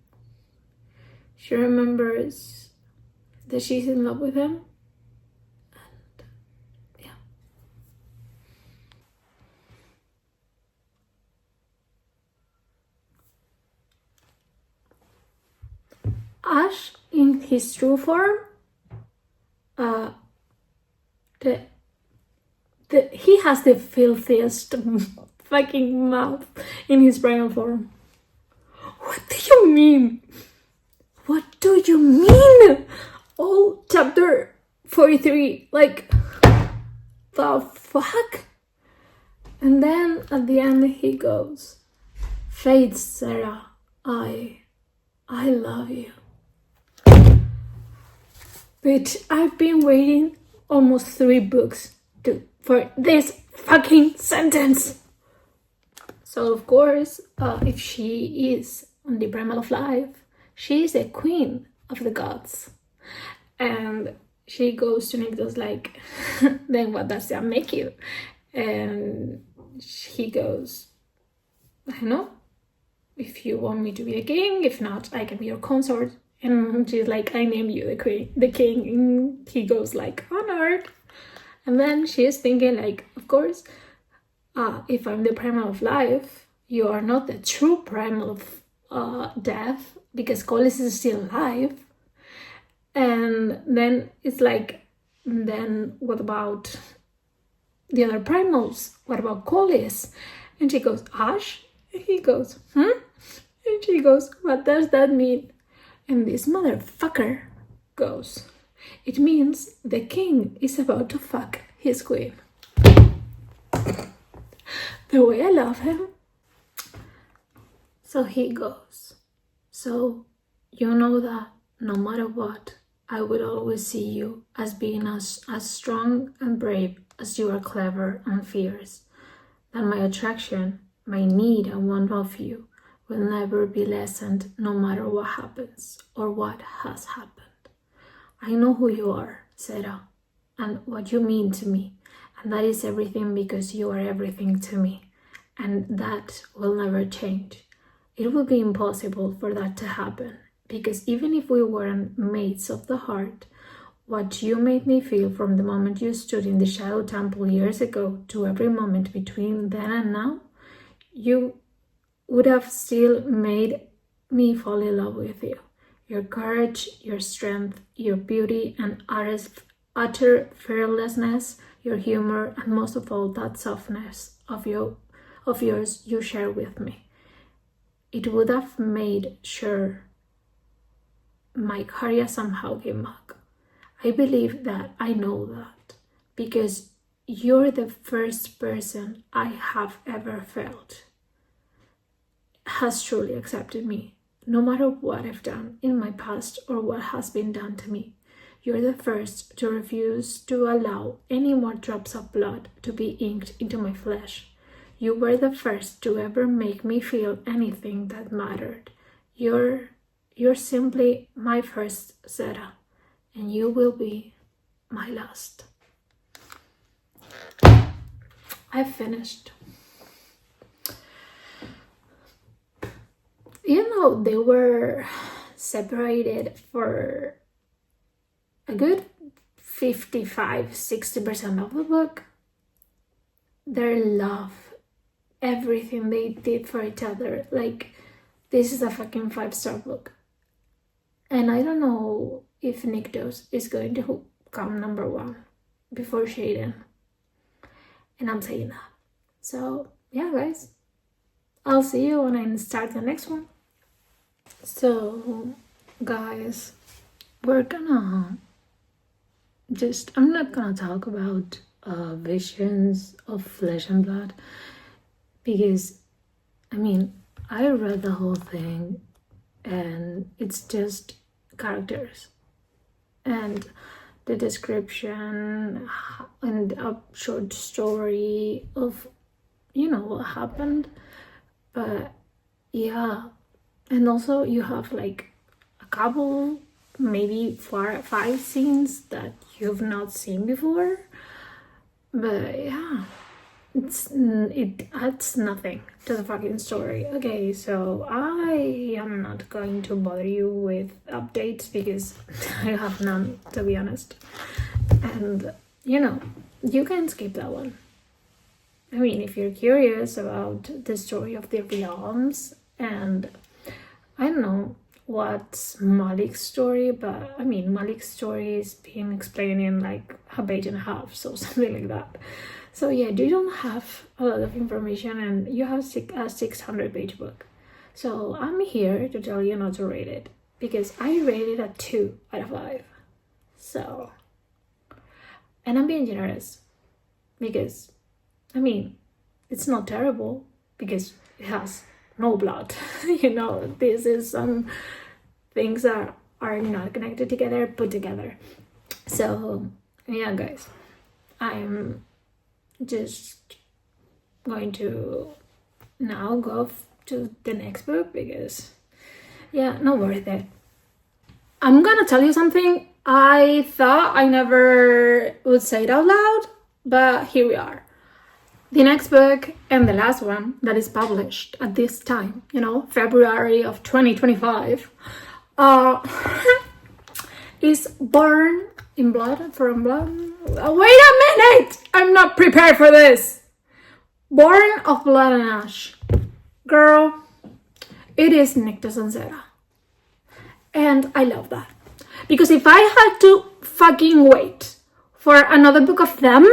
She remembers that she's in love with him. And yeah. Ash in his true form, he has the filthiest fucking mouth in his primal form. What do you mean? What do you mean? Oh, chapter 43, like, the fuck? And then at the end he goes, Fate, Sarah, I love you. Bitch, I've been waiting almost 3 books for this fucking sentence. So of course, if she is on the primal of life, she is a queen of the gods. And she goes to Nyktos like, then what does that make you? And he goes, I don't know, if you want me to be a king, if not, I can be your consort. And she's like, I name you the king. And he goes like, honored. And then she is thinking like, of course, if I'm the primal of life, you are not the true primal of death, because Colis is still alive. And then it's like, then what about the other primals? What about Colis? And she goes, Ash? And he goes, And she goes, what does that mean? And this motherfucker goes, it means the king is about to fuck his queen. The way I love him. So he goes, so you know that no matter what, I will always see you as being as strong and brave as you are clever and fierce. That my attraction, my need and want of you will never be lessened no matter what happens or what has happened. I know who you are, Sarah, and what you mean to me, and that is everything because you are everything to me, and that will never change. It will be impossible for that to happen, because even if we weren't mates of the heart, what you made me feel from the moment you stood in the Shadow Temple years ago to every moment between then and now, you would have still made me fall in love with you. Your courage, your strength, your beauty and utter fearlessness, your humor, and most of all, that softness of yours you share with me. It would have made sure my career somehow came back. I believe that I know that because you're the first person I have ever felt has truly accepted me, no matter what I've done in my past or what has been done to me. You're the first to refuse to allow any more drops of blood to be inked into my flesh. You were the first to ever make me feel anything that mattered. You're simply my first, Sarah, and you will be my last. I've finished. You know, they were separated for a good 55-60% of the book. Their love, everything they did for each other, like, this is a fucking 5-star book. And I don't know if Nyktos is going to come number 1 before Shaden. And I'm saying that. So, yeah, guys. I'll see you when I start the next one. So, guys, we're gonna I'm not gonna talk about visions of flesh and blood, because, I mean, I read the whole thing and it's just characters and the description and a short story of, you know, what happened. But yeah, and also you have like a couple, maybe 4 or 5 scenes that you've not seen before. But yeah, it adds nothing to the fucking story. Okay, so I am not going to bother you with updates because I have none, to be honest. And you can skip that one. I mean, if you're curious about the story of the realms, and I don't know what's Malik's story, but I mean, Malik's story is being explained in like a page and a half, so something like that. So yeah, you don't have a lot of information, and you have a 600-page book. So I'm here to tell you not to rate it, because I rated it a 2 out of 5. So, and I'm being generous, because I mean, it's not terrible because it has no blood. This is some things that are not connected together, put together. So yeah, guys, I'm just going to now go to the next book because yeah, not worth it. I'm gonna tell you something. I thought I never would say it out loud, but here we are. The next book, and the last one that is published at this time, February of 2025, is Born in Blood, from Blood. Wait a minute! I'm not prepared for this! Born of Blood and Ash. Girl, it is Nictus and Zera. And I love that. Because if I had to fucking wait for another book of them,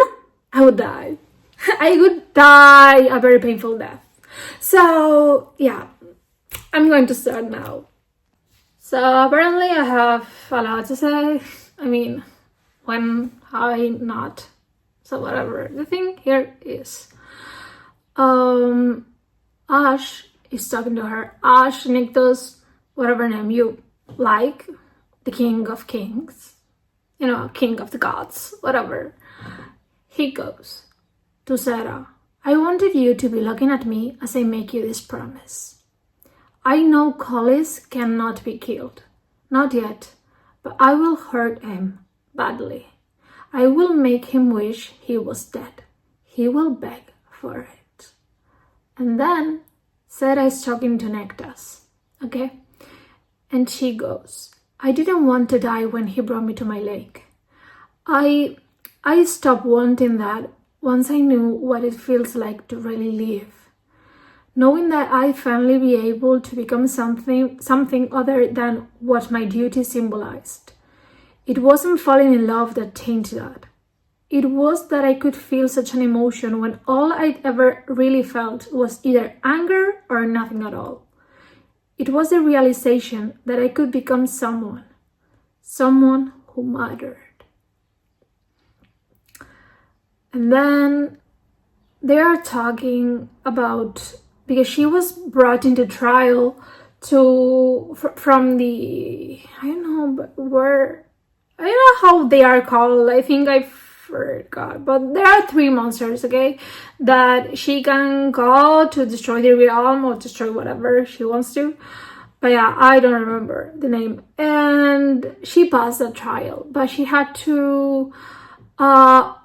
I would die. I would die a very painful death. So, yeah, I'm going to start now. So, apparently I have a lot to say. I mean, when have I not? So, whatever. The thing here is, Ash is talking to her. Ash, Nyctos, whatever name you like, the King of Kings, King of the Gods, whatever. He goes to Zera, I wanted you to be looking at me as I make you this promise. I know Collis cannot be killed. Not yet, but I will hurt him badly. I will make him wish he was dead. He will beg for it. And then Zera is talking to Nectas, okay? And she goes, I didn't want to die when he brought me to my lake. I stopped wanting that once I knew what it feels like to really live. Knowing that I'd finally be able to become something other than what my duty symbolized. It wasn't falling in love that tainted that. It was that I could feel such an emotion when all I'd ever really felt was either anger or nothing at all. It was the realization that I could become someone who mattered. And then they are talking about, because she was brought into trial from the, I don't know how they are called. I think I forgot, but there are 3 monsters, okay, that she can call to destroy the realm or destroy whatever she wants to. But yeah, I don't remember the name. And she passed the trial, but she had to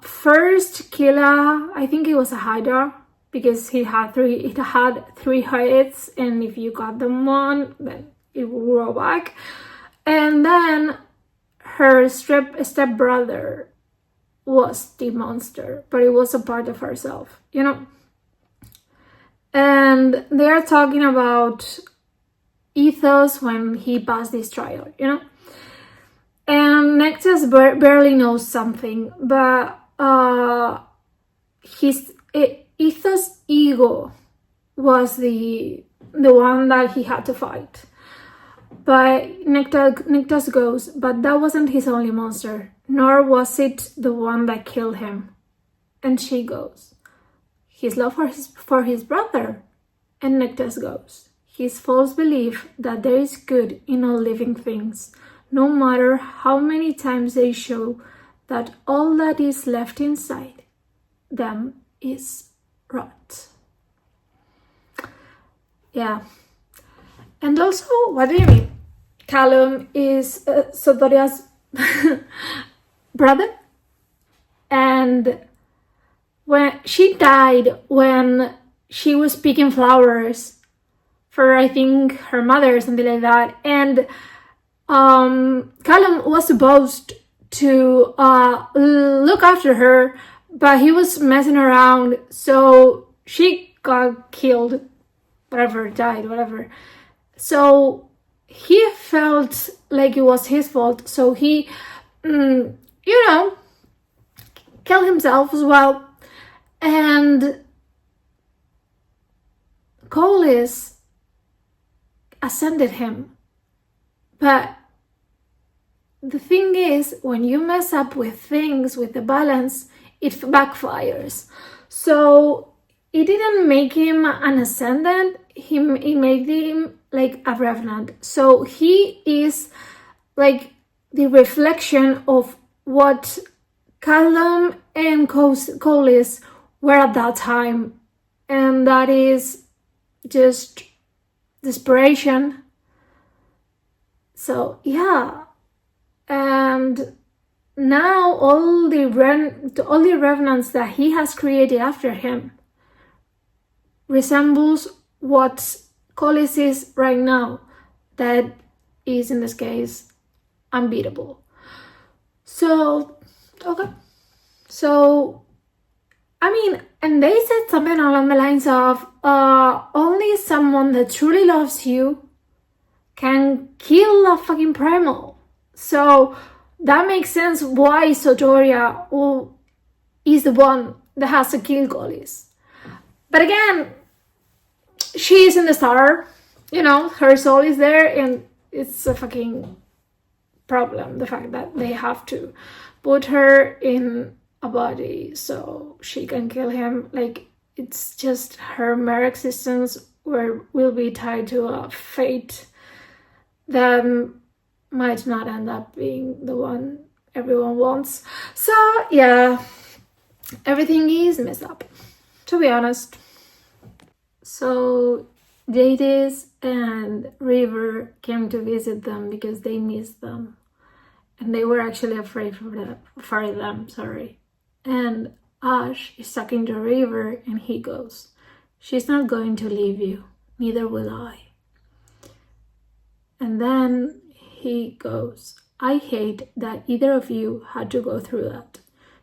first kill I think it was a Hydra, because it had three heads, and if you got them one, then it will grow back. And then her step brother was the monster, but it was a part of herself, And they are talking about Ethos when he passed this trial, And Nectas barely knows something, but Ethos' ego was the one that he had to fight. But Nyctas goes, but that wasn't his only monster, nor was it the one that killed him. And she goes, his love for his brother. And Nyctas goes, his false belief that there is good in all living things, no matter how many times they show that all that is left inside them is rot. Yeah. And also, what do you mean? Callum is Sotoria's brother, and when she died when she was picking flowers for, I think, her mother or something like that, and Callum was supposed to look after her, but he was messing around, so she got killed, died, whatever. So he felt like it was his fault, so he, killed himself as well. And Colis ascended him. But the thing is, when you mess up with things, with the balance, it backfires. So it didn't make him an ascendant, it made him like a revenant. So he is like the reflection of what Callum and Colis were at that time. And that is just desperation. So yeah, and now all the revenants that he has created after him resembles what Colis is right now, that is in this case unbeatable. So okay, so I mean, and they said something along the lines of only someone that truly loves you can kill a fucking primal. So that makes sense why Sotoria is the one that has to kill Colis. But again, she is in the star, her soul is there, and it's a fucking problem, the fact that they have to put her in a body so she can kill him. Like, it's just her mere existence will be tied to a fate that might not end up being the one everyone wants. So yeah, everything is messed up, to be honest. So Jadis and River came to visit them because they missed them, and they were actually afraid for them. And Ash is talking to River, and he goes, "She's not going to leave you, neither will I." And then he goes, "I hate that either of you had to go through that.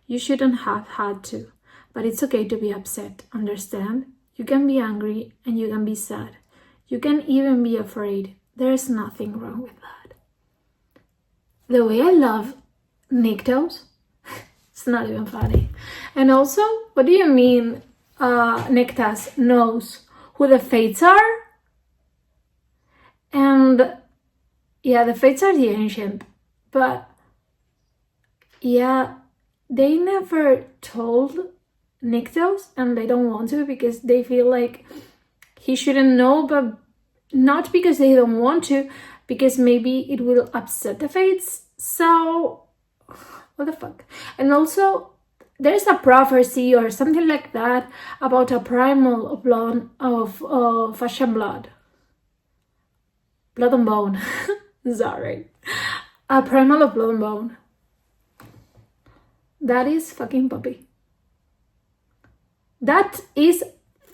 You shouldn't have had to, but it's okay to be upset, understand? You can be angry and you can be sad. You can even be afraid. There's nothing wrong with that." The way I love Nyctos, it's not even funny. And also, what do you mean Nyctas knows who the Fates are? And yeah, the Fates are the ancient, but yeah, they never told Nyctos, and they don't want to because they feel like he shouldn't know, but not because they don't want to, because maybe it will upset the Fates. So what the fuck? And also, there's a prophecy or something like that about a primal of flesh and blood and bone. Sorry, a primal of blood and bone. That is fucking Poppy. That is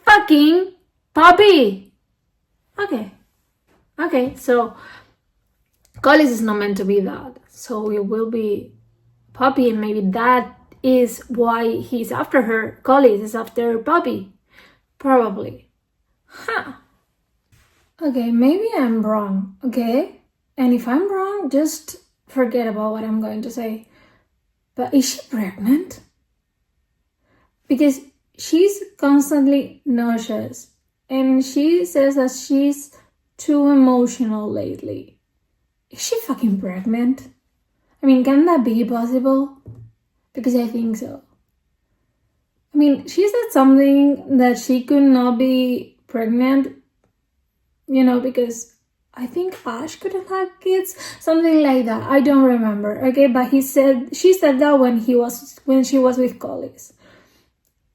fucking Poppy. Okay, so Colis is not meant to be that, so it will be Poppy, and maybe that is why he's after her. Colis is after Poppy, probably. Okay, maybe I'm wrong, okay? And if I'm wrong, just forget about what I'm going to say. But is she pregnant? Because she's constantly nauseous, and she says that she's too emotional lately. Is she fucking pregnant? I mean, can that be possible? Because I think so. I mean, she said something that she could not be pregnant, because I think Ash couldn't have kids, something like that. I don't remember, okay? But she said that when she was with Colis.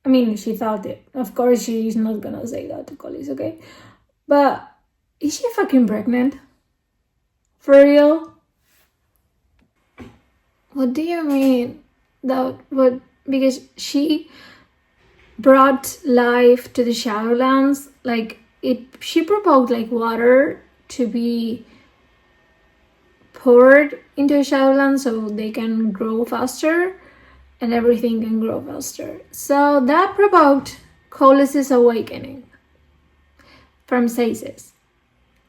I mean, she thought it. Of course, she's not gonna say that to Colis, okay? But is she fucking pregnant? For real? What do you mean? That what? Because she brought life to the Shadowlands. Like she provoked like water to be poured into the Shadowlands so they can grow faster, and everything can grow faster. So that provoked Colis's awakening from stasis,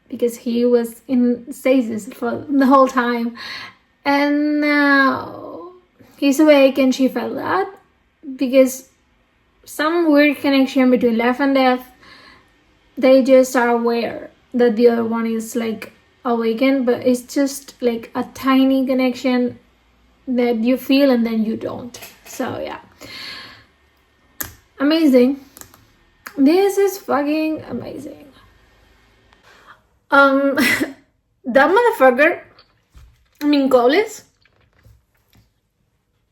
because he was in stasis for the whole time, and now he's awake, and she felt that because some weird connection between life and death. They just are aware that the other one is like awakened, but it's just like a tiny connection that you feel and then you don't. So yeah, amazing. This is fucking amazing. That motherfucker, I mean Colis,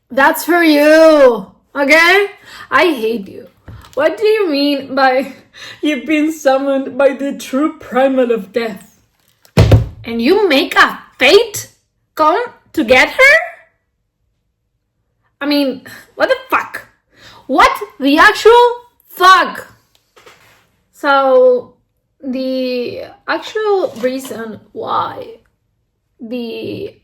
that's for you, okay? I hate you. What do you mean by you've been summoned by the true primal of death, and you make a fate come to get her? I mean, what the fuck? What the actual fuck? So, the actual reason why the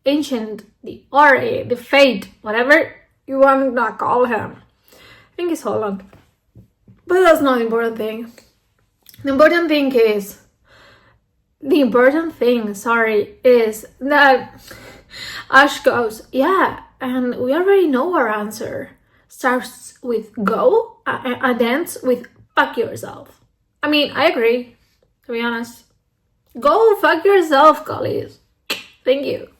ancient, the Ori, the fate, whatever you want to call him, I think it's Holland. But that's not the important thing. The important thing is that Ash goes, yeah, and we already know our answer. Starts with go and ends with fuck yourself. I mean, I agree, to be honest. Go fuck yourself, Colis. Thank you.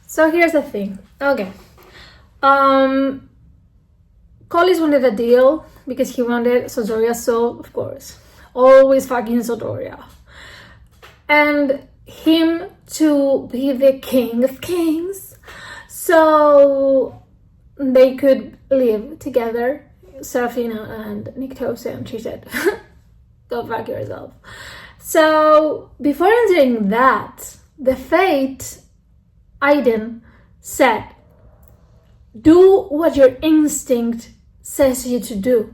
So here's the thing. Okay. Colis wanted a deal because he wanted Sotoria's soul, of course. Always fucking Sotoria. And him to be the king of kings. So they could live together, Serafina and Nyctosa, and she said, go fuck yourself. So before entering that, the fate, Aiden, said, do what your instinct says you to do.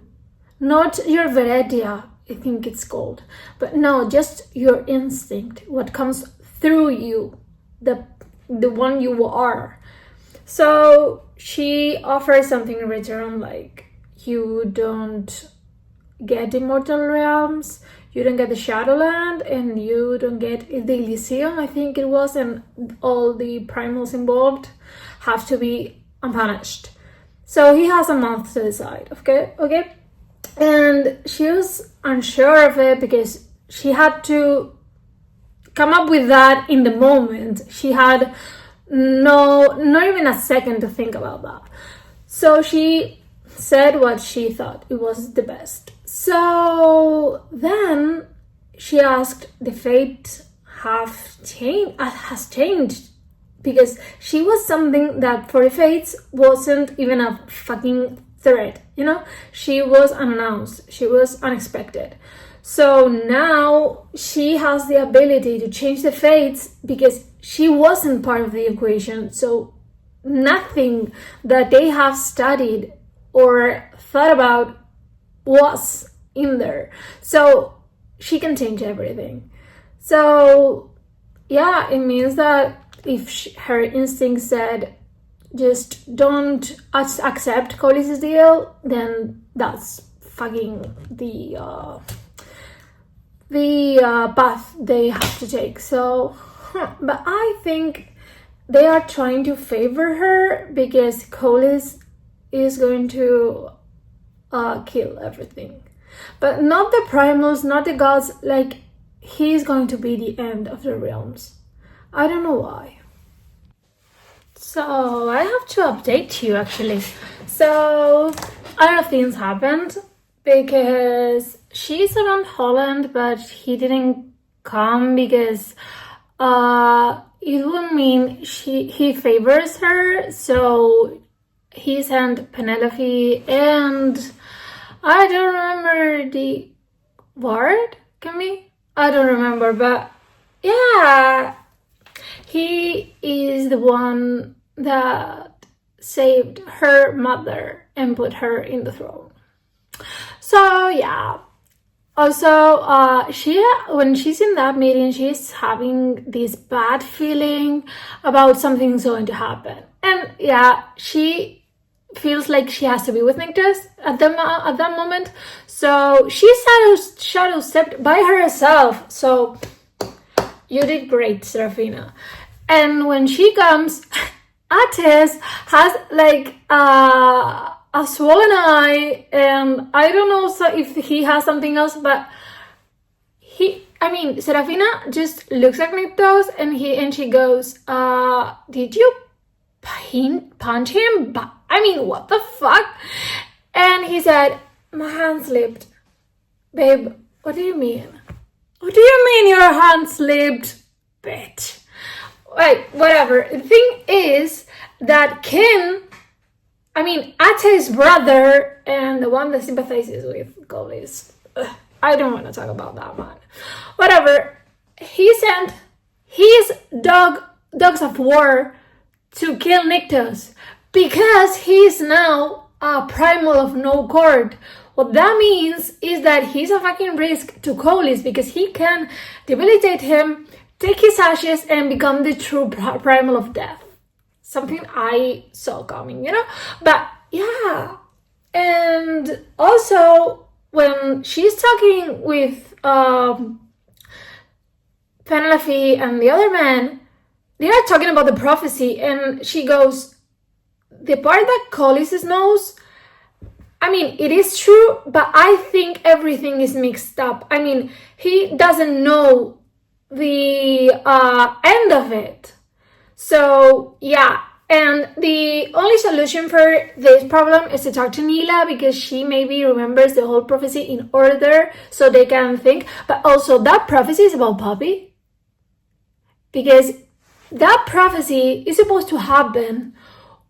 Not your Veretia, I think it's called. But no, just your instinct, what comes through you, the one you are. So she offers something in return, like you don't get Immortal Realms, you don't get the Shadowland, and you don't get the Elysium, I think it was, and all the primals involved have to be unpunished. So he has a month to decide, okay? And she was unsure of it because she had to come up with that in the moment. She had not even a second to think about that. So she said what she thought it was the best. So then she asked, the fate has changed, because she was something that for the fates wasn't even a fucking threat, you know? She was unannounced, she was unexpected. So now she has the ability to change the fates because she wasn't part of the equation. So nothing that they have studied or thought about was in there. So she can change everything. So yeah, it means that if her instinct said just don't accept Colis's deal, then that's fucking the path they have to take. So but I think they are trying to favor her because Colis is going to kill everything, but not the primals, not the gods. Like, he's going to be the end of the realms. I don't know why. So I have to update you actually. So a lot of things happened because she's around Holland, but he didn't come because it would mean he favors her. So he sent Penelope and I don't remember the word, Camille? I don't remember, but yeah, he is the one that saved her mother and put her in the throne. So yeah. Also, when she's in that meeting, she's having this bad feeling about something's going to happen. And yeah, she feels like she has to be with Nycteus at that moment. So she shadow stepped by herself. So you did great, Serafina. And when she comes, Attis has like a swollen eye, and I don't know if he has something else, but Serafina just looks at Nycteus and she goes, did you punch him? What the fuck? And he said, my hand slipped. Babe, what do you mean? What do you mean your hand slipped? Bitch. Wait, whatever. The thing is that Ate's brother and the one that sympathizes with Golis. I don't want to talk about that, man. Whatever. He sent his dogs of war to kill Nycteus because he's now a primal of no court. What that means is that he's a fucking risk to Golis because he can debilitate him, take his ashes, and become the true primal of death. Something I saw coming, But yeah. And also, when she's talking with Penelope and the other man, they are talking about the prophecy, and she goes, the part that Golis knows, it is true, but I think everything is mixed up. He doesn't know the end of it. So, yeah. And the only solution for this problem is to talk to Nila, because she maybe remembers the whole prophecy in order so they can think. But also, that prophecy is about Poppy. Because that prophecy is supposed to happen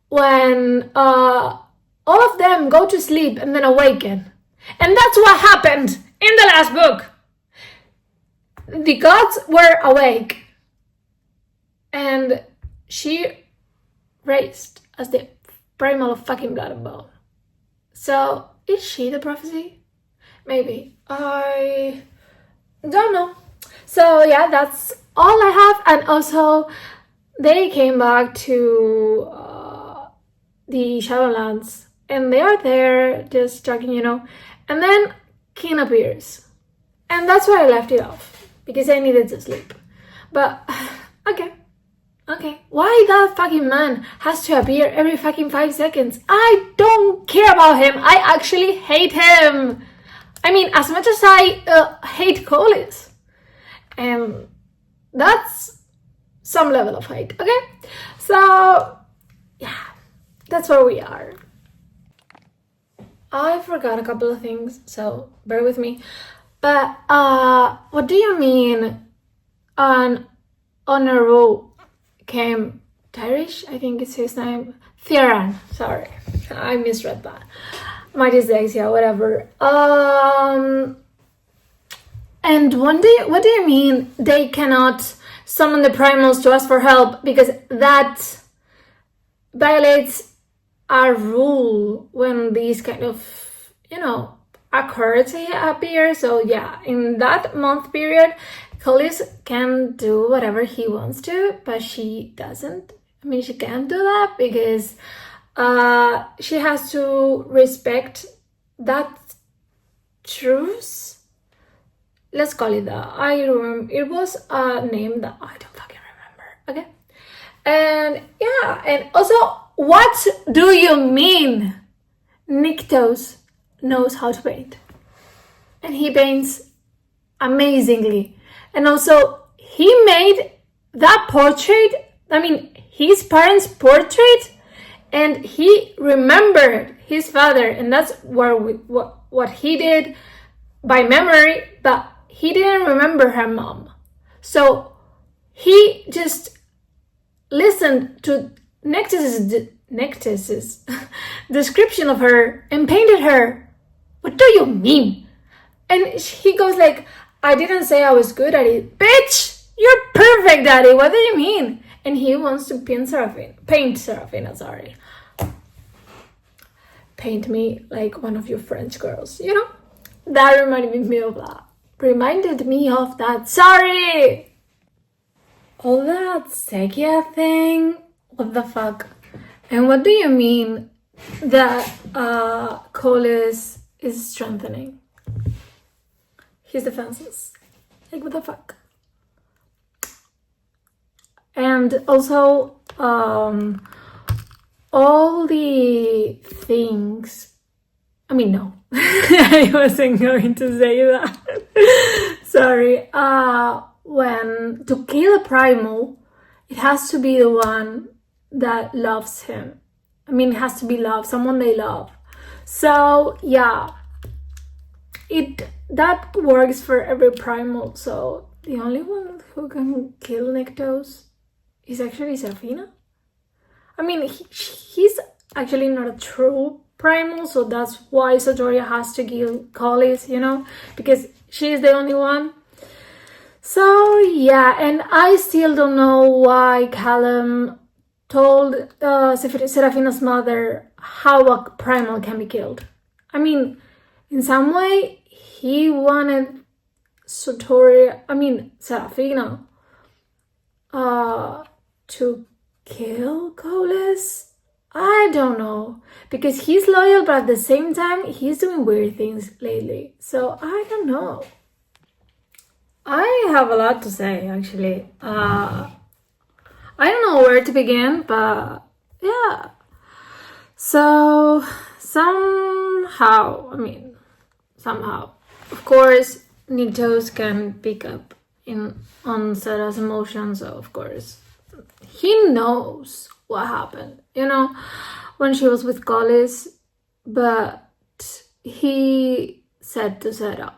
when all of them go to sleep and then awaken. And that's what happened in the last book. The gods were awake. And she raised as the primal of fucking blood and bone. So, is she the prophecy? Maybe. I don't know. So, yeah, that's all I have. And also, they came back to the Shadowlands. And they are there just talking, And then King appears. And that's where I left it off. Because I needed to sleep. But, okay. Why that fucking man has to appear every fucking 5 seconds? I don't care about him. I actually hate him. As much as I hate Golis. And that's some level of hate, okay? So, yeah. That's where we are. I forgot a couple of things, so bear with me. But, what do you mean on Honorable came Tyrish? I think it's his name. Theron, sorry. I misread that. My dyslexia, whatever. And what do you mean they cannot summon the primals to ask for help? Because that violates our rule when these kind of, occurrences appear. So yeah, in that month period, Golis can do whatever he wants to, but she doesn't. She can't do that because she has to respect that truce. Let's call it that. I remember it was a name that I don't fucking remember. Okay, and yeah, and also, what do you mean? Nycteus knows how to paint, and he paints amazingly. And also, he made that portrait, his parents' portrait, and he remembered his father, and that's what he did by memory, but he didn't remember her mom. So he just listened to Nycteus's description of her and painted her. What do you mean? And he goes like, I didn't say I was good at it. Bitch! You're perfect, Daddy. What do you mean? And he wants to paint Serafina, sorry. Paint me like one of your French girls, you know? That reminded me of that. Sorry! All that Sekia thing? What the fuck? And what do you mean that Colis is strengthening his defenses? Like, what the fuck? And also, all the things, I mean, no, I wasn't going to say that. Sorry. When to kill a primal, it has to be the one that loves him. I mean, it has to be love, someone they love. So, yeah, that works for every primal. So, the only one who can kill Nyctos is actually Serafina. I mean, he's actually not a true primal, so that's why Satoria has to kill Colis, you know, because she's the only one. So, yeah, and I still don't know why Callum told Serafina's mother how a primal can be killed. I mean, in some way, he wanted Serafina to kill Colis? I don't know, because he's loyal, but at the same time, he's doing weird things lately. So, I don't know. I have a lot to say, actually. I don't know where to begin, but yeah. So, somehow, of course, Nyctos can pick up on Sarah's emotions, so of course, he knows what happened, you know, when she was with Colis, but he said to Sarah,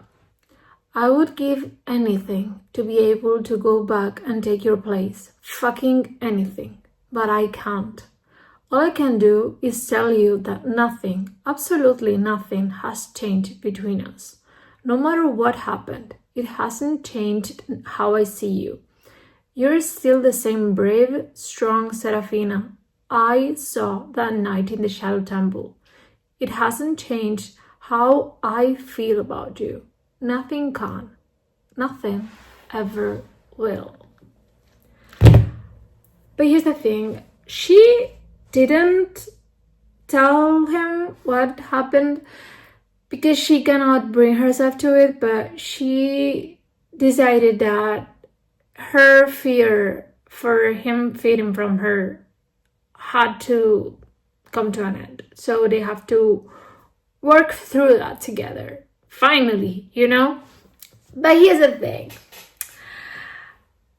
I would give anything to be able to go back and take your place. Fucking anything. But I can't. All I can do is tell you that nothing, absolutely nothing, has changed between us. No matter what happened, it hasn't changed how I see you. You're still the same brave, strong Serafina I saw that night in the Shadow Temple. It hasn't changed how I feel about you. Nothing can. Nothing ever will. But here's the thing. She didn't tell him what happened because she cannot bring herself to it, but she decided that her fear for him fading from her had to come to an end. So they have to work through that together. Finally, you know? But here's the thing.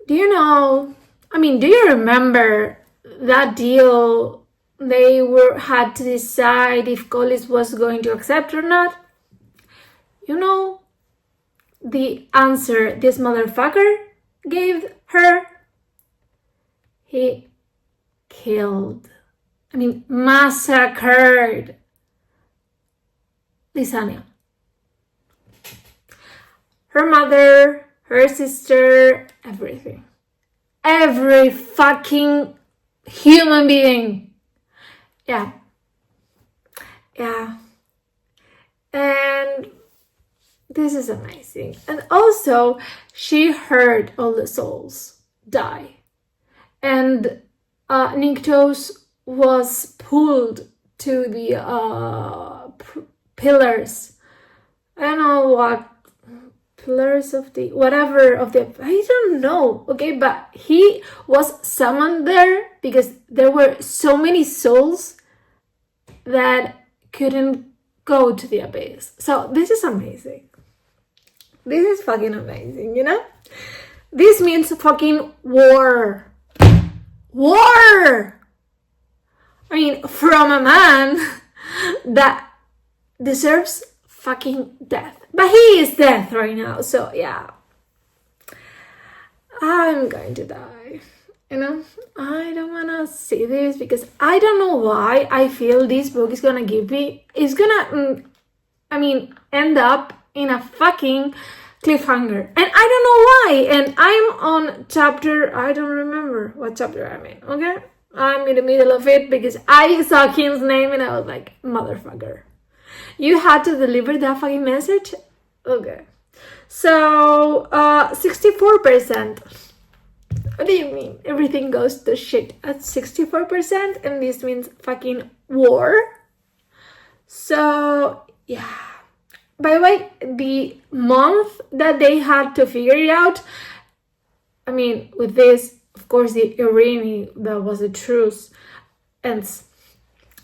Do you remember that deal they had to decide if Colis was going to accept or not? You know the answer this motherfucker gave her? He massacred Lysania. Her mother, her sister, everything. Every fucking human being. Yeah. And this is amazing. And also, she heard all the souls die. And Nyctos was pulled to the pillars. I don't know what pillars of the I don't know, okay, but he was summoned there because there were so many souls that couldn't go to the abyss. So this is amazing. This is fucking amazing, you know? This means fucking war. I mean, from a man that deserves fucking death. But he is dead right now, so yeah. I'm going to die. You know, I don't want to see this because I don't know why I feel this book is gonna end up in a fucking cliffhanger. And I don't know why. And I'm on chapter, I don't remember what chapter I'm in, okay? I'm in the middle of it because I saw Kim's name and I was like, motherfucker. You had to deliver that fucking message? Okay. So, 64%. What do you mean? Everything goes to shit at 64%? And this means fucking war? So, yeah. By the way, the month that they had to figure it out, I mean, with this, of course, the Irene, that was a truce, ends.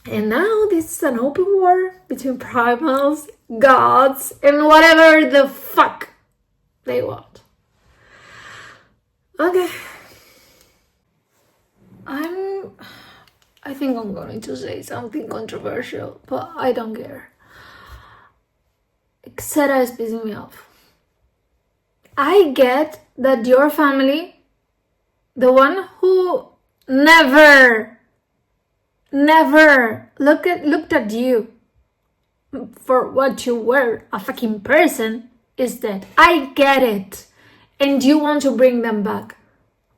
And now this is an open war between primals, gods, and whatever the fuck they want. Okay. I think I'm going to say something controversial, but I don't care. xxxx is pissing me off. I get that your family, the one who never looked at you for what you were, a fucking person, is dead. I get it. And you want to bring them back.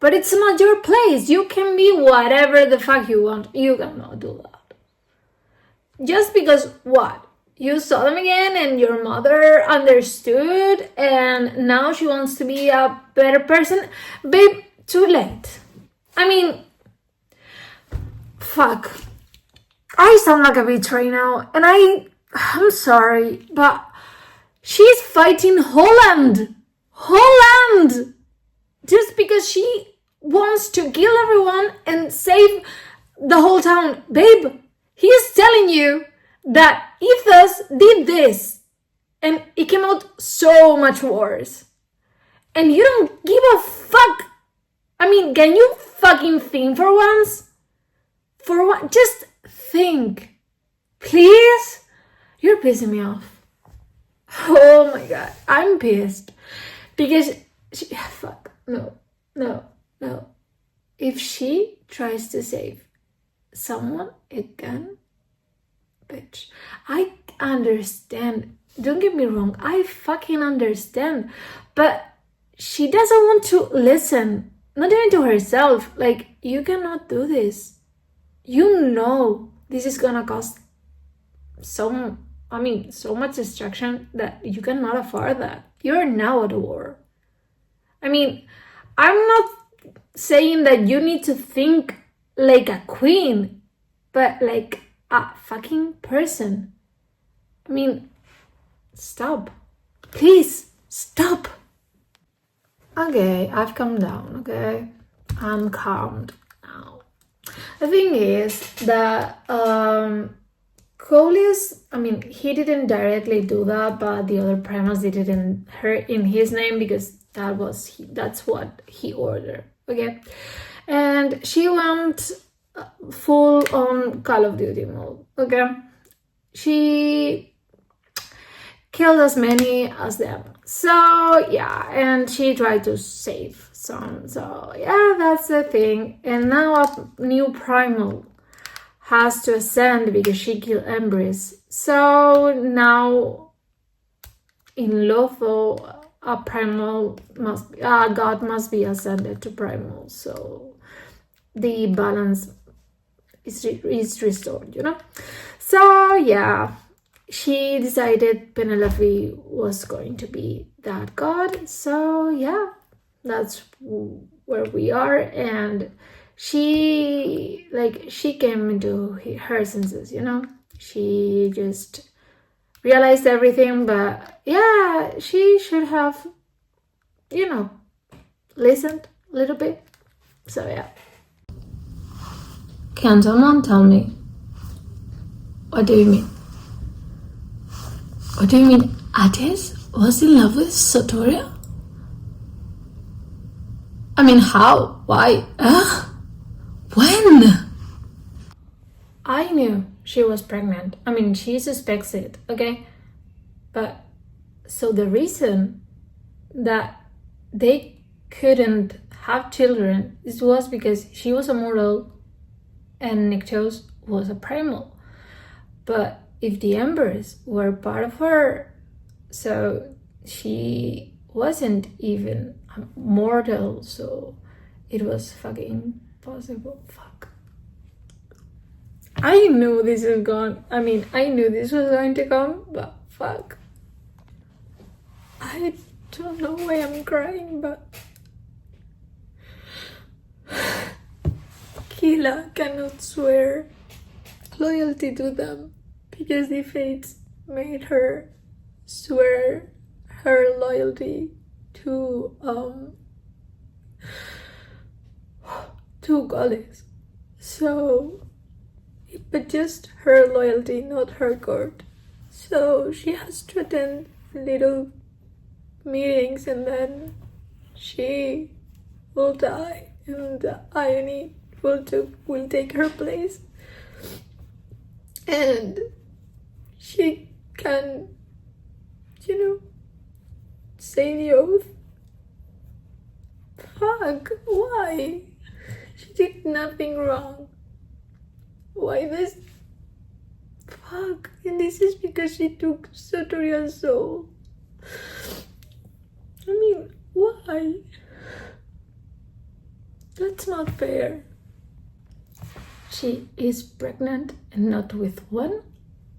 But it's not your place. You can be whatever the fuck you want. You cannot do that. Just because what? You saw them again and your mother understood and now she wants to be a better person. Babe, too late. I mean, fuck. I sound like a bitch right now and I'm sorry, but she's fighting Holland. Holland! Just because she wants to kill everyone and save the whole town. Babe, he is telling you that Ethos did this and it came out so much worse. And you don't give a fuck. I mean, can you fucking think for once? For what? Just think. Please? You're pissing me off. Oh my god, I'm pissed. Because fuck, no. If she tries to save someone again, bitch, I understand. Don't get me wrong, I fucking understand. But she doesn't want to listen, not even to herself. Like, you cannot do this. You know this is gonna cost so much destruction that you cannot afford that. You're now at a war. I mean, I'm not saying that you need to think like a queen, but like a fucking person. I mean, stop. Please, stop. Okay, I've calmed down, okay? I'm calmed now. The thing is that Coleus, I mean, he didn't directly do that, but the other primals did it in his name because that's what he ordered, okay? And she went full on Call of Duty mode, okay? She killed as many as them. So, yeah, and she tried to save some. So, yeah, that's the thing. And now a new primal has to ascend because she killed Empress. So, now in Lotho, a god must be ascended to primal. So, the balance is restored, you know? So, yeah. She decided Penelope was going to be that god. So yeah, that's where we are. And she came into her senses, you know. She just realized everything. But yeah, she should have, you know, listened a little bit. So yeah. Can someone tell me, what do you mean? What do you mean Attis was in love with Sotoria? I mean, how? Why? When? I knew she was pregnant. I mean, she suspects it, okay? But, so the reason that they couldn't have children was because she was a mortal and Nyctos was a primal. But if the embers were part of her, so she wasn't even mortal, so it was fucking possible. Fuck. I knew this was I knew this was going to come, but fuck. I don't know why I'm crying, but Kila cannot swear loyalty to them because the fates made her swear her loyalty to goddess. So, but just her loyalty, not her court. So she has to attend little meetings and then she will die and Ione will take her place. And she can, say the oath. Fuck, why? She did nothing wrong. Why this? Fuck, and this is because she took Sotoria's soul. I mean, why? That's not fair. She is pregnant and not with one,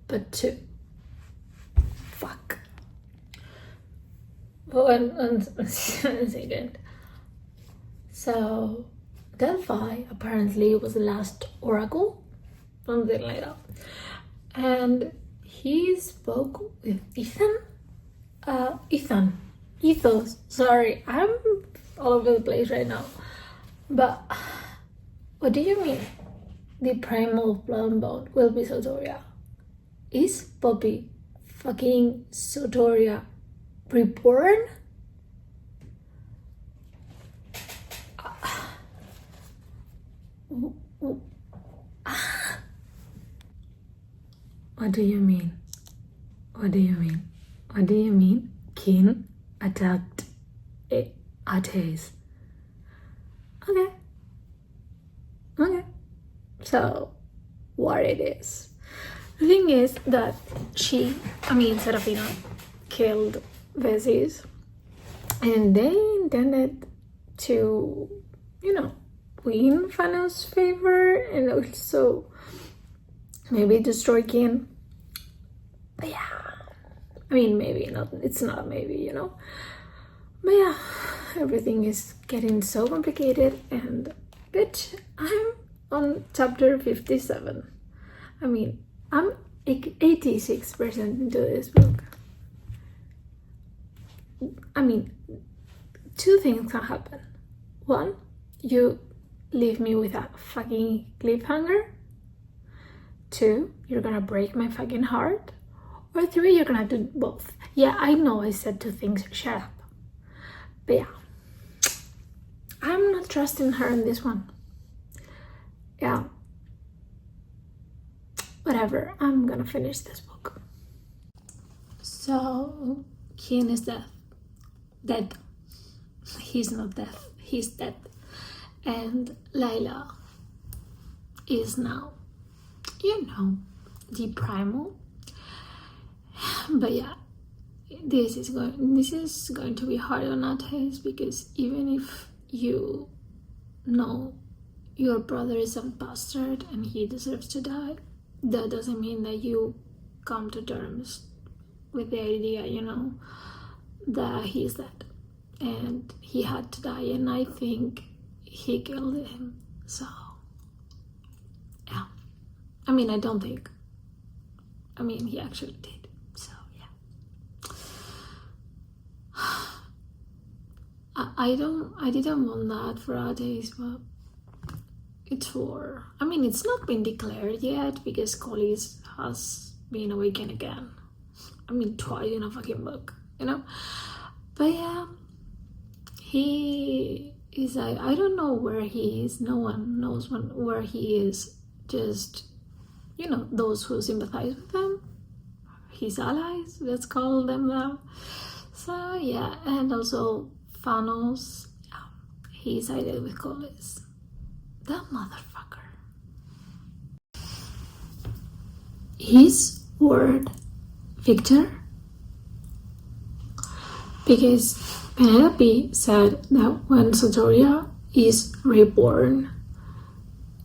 but two. Fuck. One second. So, Delphi apparently was the last oracle, something like that. And he spoke with Ethos. Sorry, I'm all over the place right now. But what do you mean? The primal blood and bone will be Sotoria. Is Poppy fucking Sotoria reborn? What do you mean? What do you mean? What do you mean? Kin attacked Ates. Okay. So, what it is? The thing is that Serafina killed Veses, and they intended to, win Fanos' favor and also maybe destroy Kin. But yeah, maybe not. It's not a maybe, But yeah, everything is getting so complicated, and bitch, I'm on chapter 57. I'm 86% into this book. Two things can happen. One, you leave me with a fucking cliffhanger. Two, you're gonna break my fucking heart. Or three, you're gonna do both. Yeah, I know I said two things. Shut up. But yeah, I'm not trusting her in this one. Yeah. Whatever, I'm gonna finish this book. So, Kin is dead. He's not dead, he's dead. And Layla is now, the primal. But yeah, this is going to be hard on Ates, because even if you know your brother is a bastard and he deserves to die, that doesn't mean that you come to terms with the idea, that he's dead and he had to die, and I think he killed him. So yeah, I don't think, he actually did. So yeah, I didn't want that for Ates, but it's for, it's not been declared yet because Collis has been awakened again. Twice in a fucking book, But yeah, he is, I don't know where he is. No one knows where he is. Just, those who sympathize with him, his allies, let's call them that. So yeah, and also Thanos, he sided with Collis. That motherfucker. His word, Victor, because Penelope said that when Sotoria is reborn,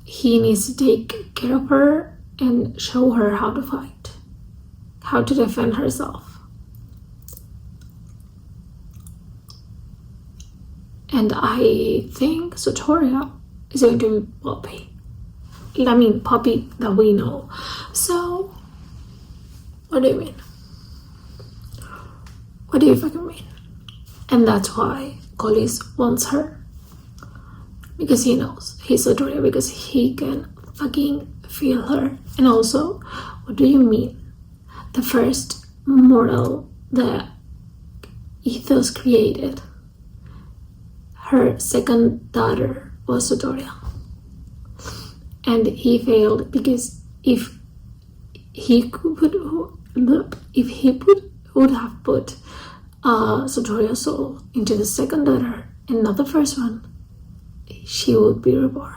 he needs to take care of her and show her how to fight, how to defend herself. And I think Sotoria is going to be Poppy. I mean, Poppy that we know. So, what do you mean? What do you fucking mean? And that's why Collis wants her. Because he knows he's Sotoria, because he can fucking feel her. And also, what do you mean? The first mortal that Ethos created, her second daughter was Sotoria. And he failed because if he would have put Sotoria's soul into the second daughter and not the first one, she would be reborn.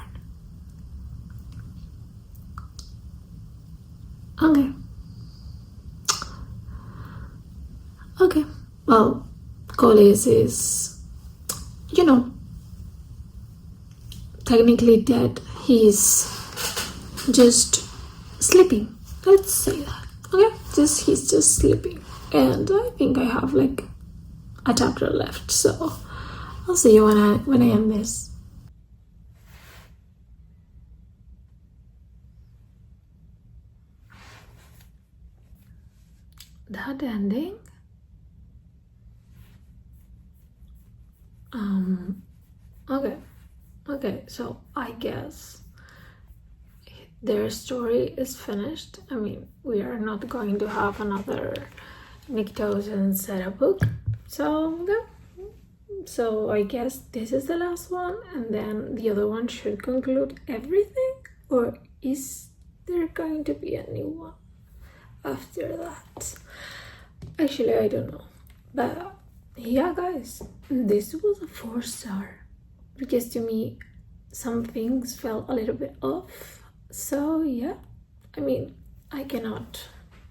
Okay. Well, Collis is, technically dead. He's just sleeping. Let's say that. Okay? He's just sleeping. And I think I have like a chapter left, so I'll see you when I end this. That ending? Okay, so I guess their story is finished. I mean, we are not going to have another Nyctos and Sarah book. So I guess this is the last one, and then the other one should conclude everything? Or is there going to be a new one after that? Actually, I don't know. But yeah, guys, this was a 4-star. Because to me, some things felt a little bit off. So yeah, I mean, I cannot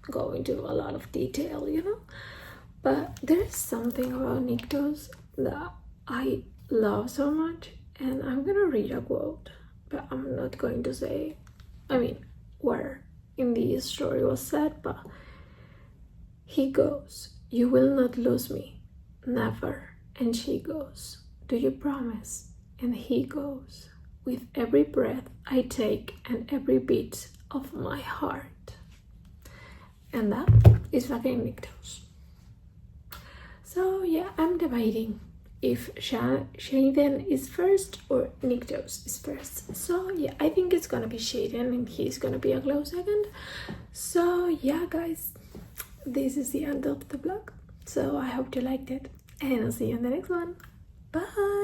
go into a lot of detail, but there's something about Nyctos that I love so much, and I'm gonna read a quote, but I'm not going to say, where in the story was said, but he goes, "You will not lose me, never." And she goes, "Do you promise?" And he goes, "With every breath I take and every beat of my heart." And that is fucking Nyctos. So yeah, I'm debating if Shaden is first or Nyctos is first. So yeah, I think it's gonna be Shaden and he's gonna be a close second. So yeah, guys, this is the end of the vlog. So I hope you liked it, and I'll see you in the next one. Bye!